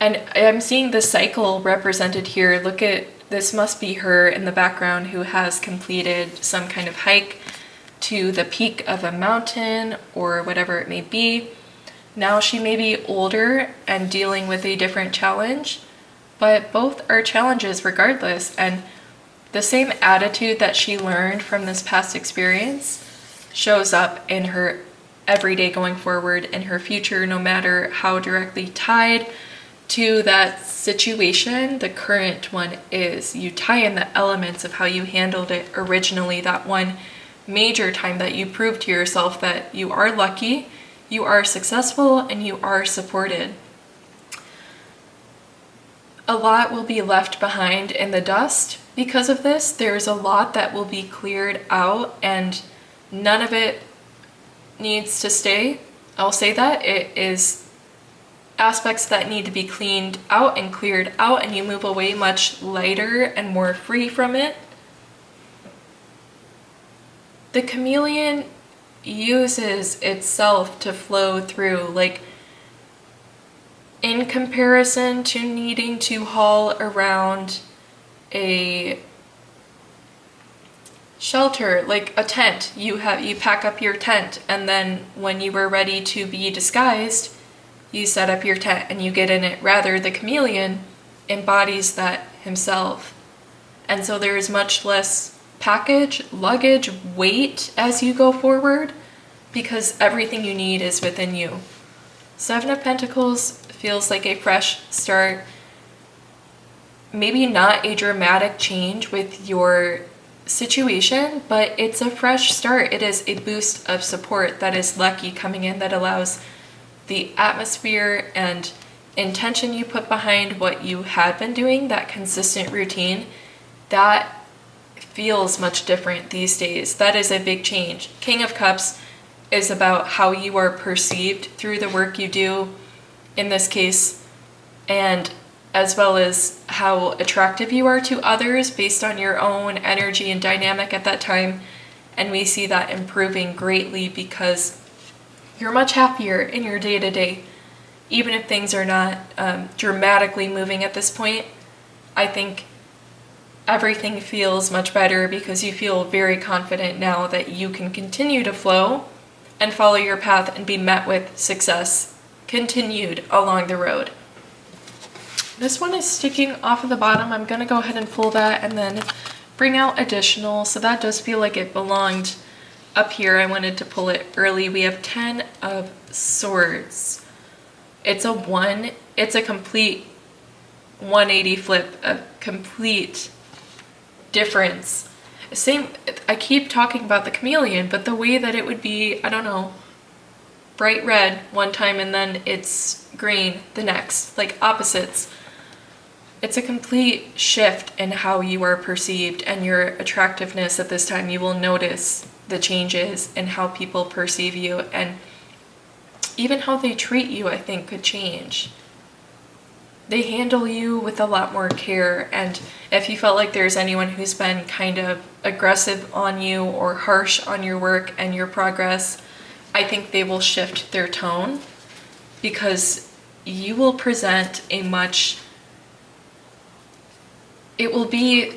And I'm seeing the cycle represented here. Look at, this must be her in the background who has completed some kind of hike to the peak of a mountain or whatever it may be. Now she may be older and dealing with a different challenge, but both are challenges regardless. And the same attitude that she learned from this past experience shows up in her everyday going forward, in her future, no matter how directly tied to that situation the current one is. You tie in the elements of how you handled it originally, that one major time that you proved to yourself that you are lucky, you are successful, and you are supported. A lot will be left behind in the dust because of this. There's a lot that will be cleared out, and none of it needs to stay. I'll say that. It is aspects that need to be cleaned out and cleared out, and you move away much lighter and more free from it. The chameleon uses itself to flow through, like in comparison to needing to haul around a shelter, like a tent. You pack up your tent, and then when you were ready to be disguised, you set up your tent and you get in it. Rather, the chameleon embodies that himself. And so there is much less luggage, weight as you go forward, because everything you need is within you. 7 of Pentacles feels like a fresh start. Maybe not a dramatic change with your situation, but it's a fresh start. It is a boost of support that is lucky coming in, that allows the atmosphere and intention you put behind what you had been doing, that consistent routine, that feels much different these days. That is a big change. King of Cups is about how you are perceived through the work you do in this case, and as well as how attractive you are to others based on your own energy and dynamic at that time. And we see that improving greatly because you're much happier in your day-to-day. Even if things are not dramatically moving at this point, I think everything feels much better because you feel very confident now that you can continue to flow and follow your path and be met with success continued along the road. This one is sticking off of the bottom. I'm going to go ahead and pull that and then bring out additional. So that does feel like it belonged up here. I wanted to pull it early. We have 10 of Swords. It's a one. It's a complete 180 flip, a complete difference. Same, I keep talking about the chameleon, but the way that it would be, I don't know, bright red one time and then it's green the next, like opposites. It's a complete shift in how you are perceived and your attractiveness at this time. You will notice the changes in how people perceive you, and even how they treat you, I think, could change. They handle you with a lot more care, and if you felt like there's anyone who's been kind of aggressive on you or harsh on your work and your progress, I think they will shift their tone because you will present a much... It will be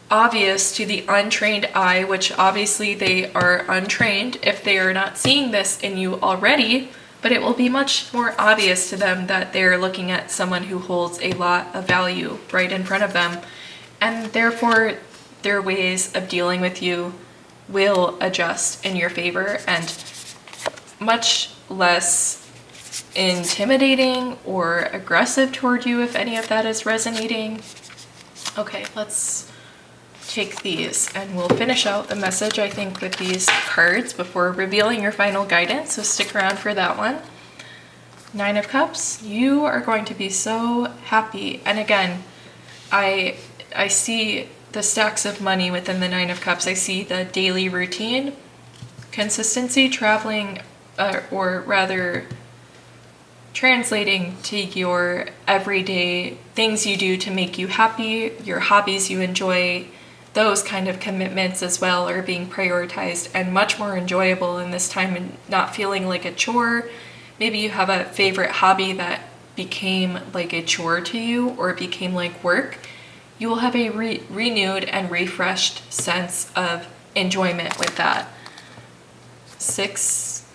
obvious to the untrained eye, which obviously they are untrained if they are not seeing this in you already, but it will be much more obvious to them that they're looking at someone who holds a lot of value right in front of them, and therefore their ways of dealing with you will adjust in your favor and much less intimidating or aggressive toward you, if any of that is resonating. Okay, let's take these and we'll finish out the message, I think, with these cards before revealing your final guidance, so stick around for that one. 9 of Cups, you are going to be so happy. And again, I see the stacks of money within the 9 of Cups. I see the daily routine, consistency, traveling, or rather translating to your everyday things you do to make you happy, your hobbies you enjoy. Those kind of commitments as well are being prioritized and much more enjoyable in this time, and not feeling like a chore. Maybe you have a favorite hobby that became like a chore to you or became like work. You will have a renewed and refreshed sense of enjoyment with that. 6,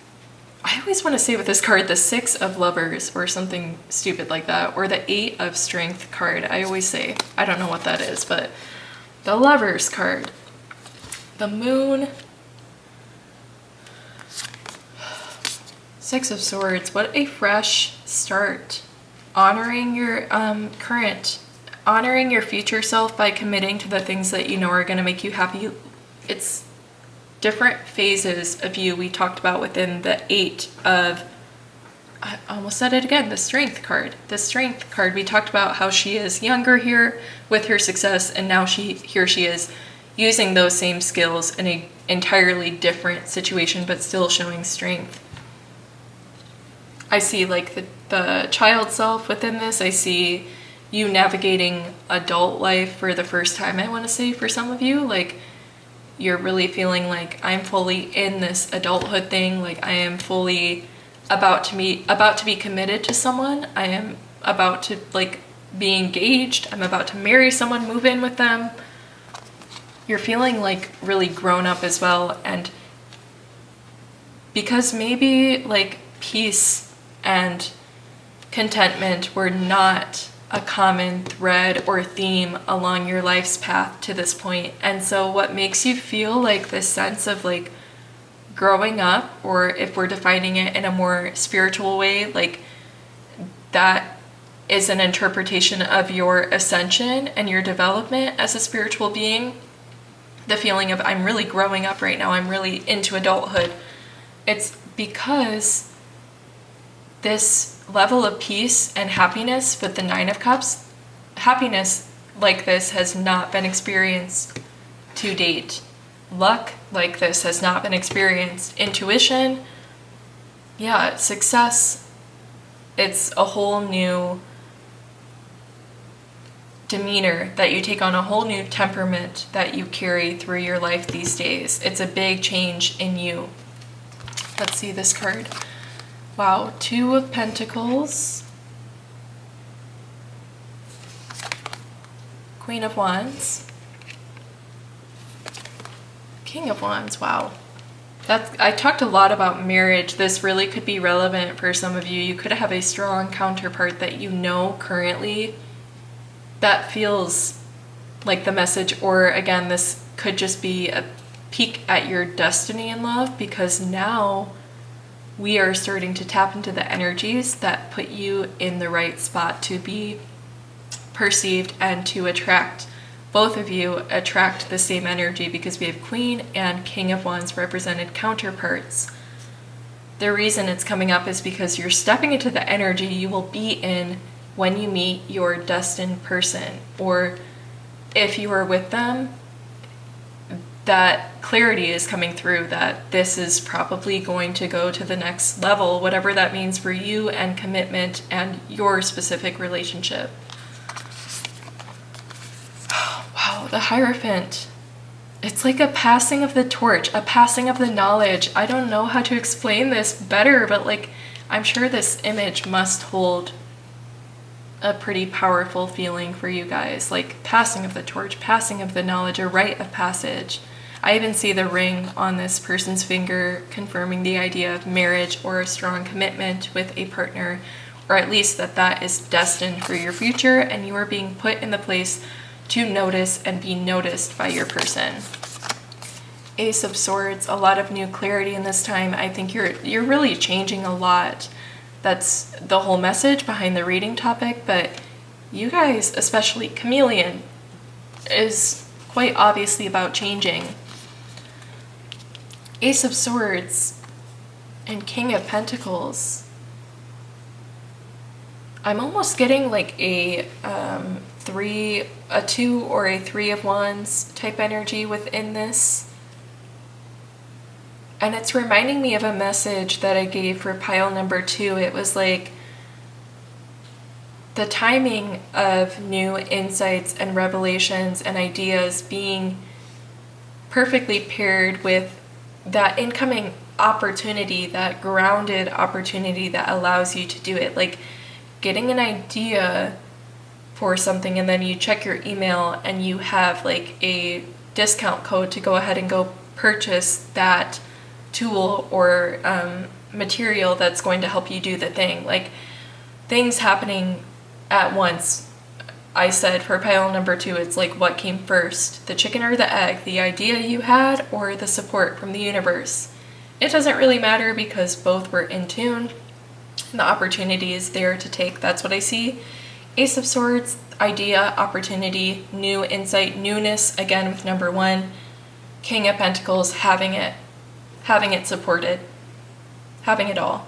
I always want to say with this card, the 6 of Lovers or something stupid like that, or the 8 of Strength card. I always say, I don't know what that is, but the Lovers card, the Moon, 6 of Swords. What a fresh start. Honoring your honoring your future self by committing to the things that you know are going to make you happy. It's different phases of you we talked about within the 8 of, I almost said it again, the Strength card. The Strength card, we talked about how she is younger here with her success, and now here she is using those same skills in an entirely different situation, but still showing strength. I see like the child self within this. I see you navigating adult life for the first time, I want to say, for some of you. Like, you're really feeling like, I'm fully in this adulthood thing. Like, I am fully about to be committed to someone. I am about to like be engaged. I'm about to marry someone, move in with them. You're feeling like really grown up as well. And because maybe like peace and contentment were not a common thread or theme along your life's path to this point. And so what makes you feel like this sense of like growing up, or if we're defining it in a more spiritual way, like that is an interpretation of your ascension and your development as a spiritual being. the feeling of I'm really growing up right now, I'm really into adulthood. It's because this level of peace and happiness with the Nine of Cups, happiness like this has not been experienced to date. Luck like this has not been experienced. Intuition, yeah, success, it's a whole new demeanor that you take on, a whole new temperament that you carry through your life these days. It's a big change in you. Let's see this card. Wow, Two of Pentacles, Queen of Wands, King of Wands. Wow. I talked a lot about marriage. This really could be relevant for some of you. You could have a strong counterpart that you know currently that feels like the message, or again, this could just be a peek at your destiny in love, because now we are starting to tap into the energies that put you in the right spot to be perceived and to attract. Both of you attract the same energy because we have Queen and King of Wands represented counterparts. The reason it's coming up is because you're stepping into the energy you will be in when you meet your destined person, or if you are with them, that clarity is coming through that this is probably going to go to the next level, whatever that means for you and commitment and your specific relationship. Wow, the Hierophant. It's like a passing of the torch, a passing of the knowledge. I don't know how to explain this better, but like, I'm sure this image must hold a pretty powerful feeling for you guys, like passing of the torch, passing of the knowledge, a rite of passage. I even see the ring on this person's finger confirming the idea of marriage or a strong commitment with a partner, or at least that is destined for your future and you are being put in the place to notice and be noticed by your person. Ace of Swords, a lot of new clarity in this time. I think you're really changing a lot. That's the whole message behind the reading topic, but you guys, especially Chameleon, is quite obviously about changing. Ace of Swords and King of Pentacles. I'm almost getting like a 2 or a 3 of Wands type energy within this. And it's reminding me of a message that I gave for pile number 2. It was like the timing of new insights and revelations and ideas being perfectly paired with that incoming opportunity, that grounded opportunity that allows you to do it. Like getting an idea for something and then you check your email and you have like a discount code to go ahead and go purchase that tool or material that's going to help you do the thing. Like things happening at once. I said for pile number 2, it's like what came first, the chicken or the egg, the idea you had or the support from the universe. It doesn't really matter because both were in tune and the opportunity is there to take. That's what I see. Ace of Swords, idea, opportunity, new insight, newness, again with number 1. King of Pentacles, having it supported, having it all.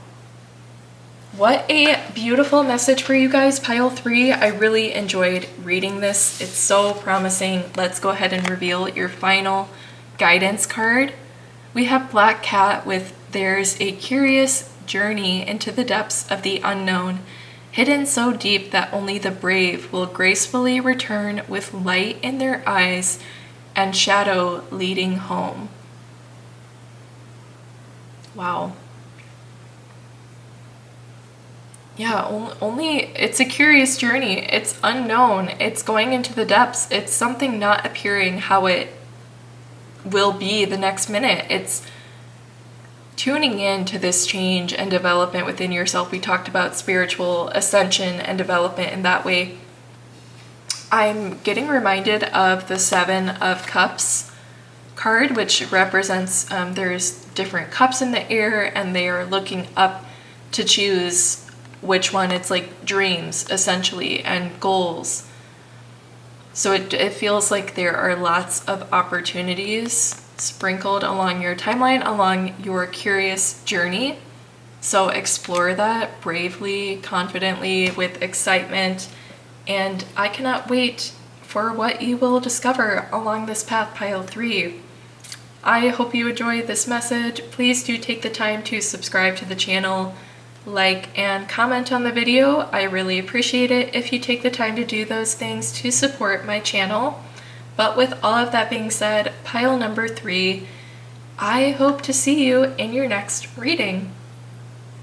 What a beautiful message for you guys, pile 3. I really enjoyed reading this. It's so promising. Let's go ahead and reveal your final guidance card. We have Black Cat with there's a curious journey into the depths of the unknown, hidden so deep that only the brave will gracefully return with light in their eyes and shadow leading home. Wow. Yeah, only it's a curious journey. It's unknown. It's going into the depths. It's something not appearing how it will be the next minute. It's tuning in to this change and development within yourself. We talked about spiritual ascension and development in that way. I'm getting reminded of the 7 of Cups card, which represents there's different cups in the air and they are looking up to choose which one. It's like dreams essentially and goals. So it feels like there are lots of opportunities sprinkled along your timeline, along your curious journey. So explore that bravely, confidently, with excitement, and I cannot wait for what you will discover along this path, pile 3. I hope you enjoy this message. Please do take the time to subscribe to the channel, like and comment on the video. I really appreciate it if you take the time to do those things to support my channel. But with all of that being said, pile number 3, I hope to see you in your next reading.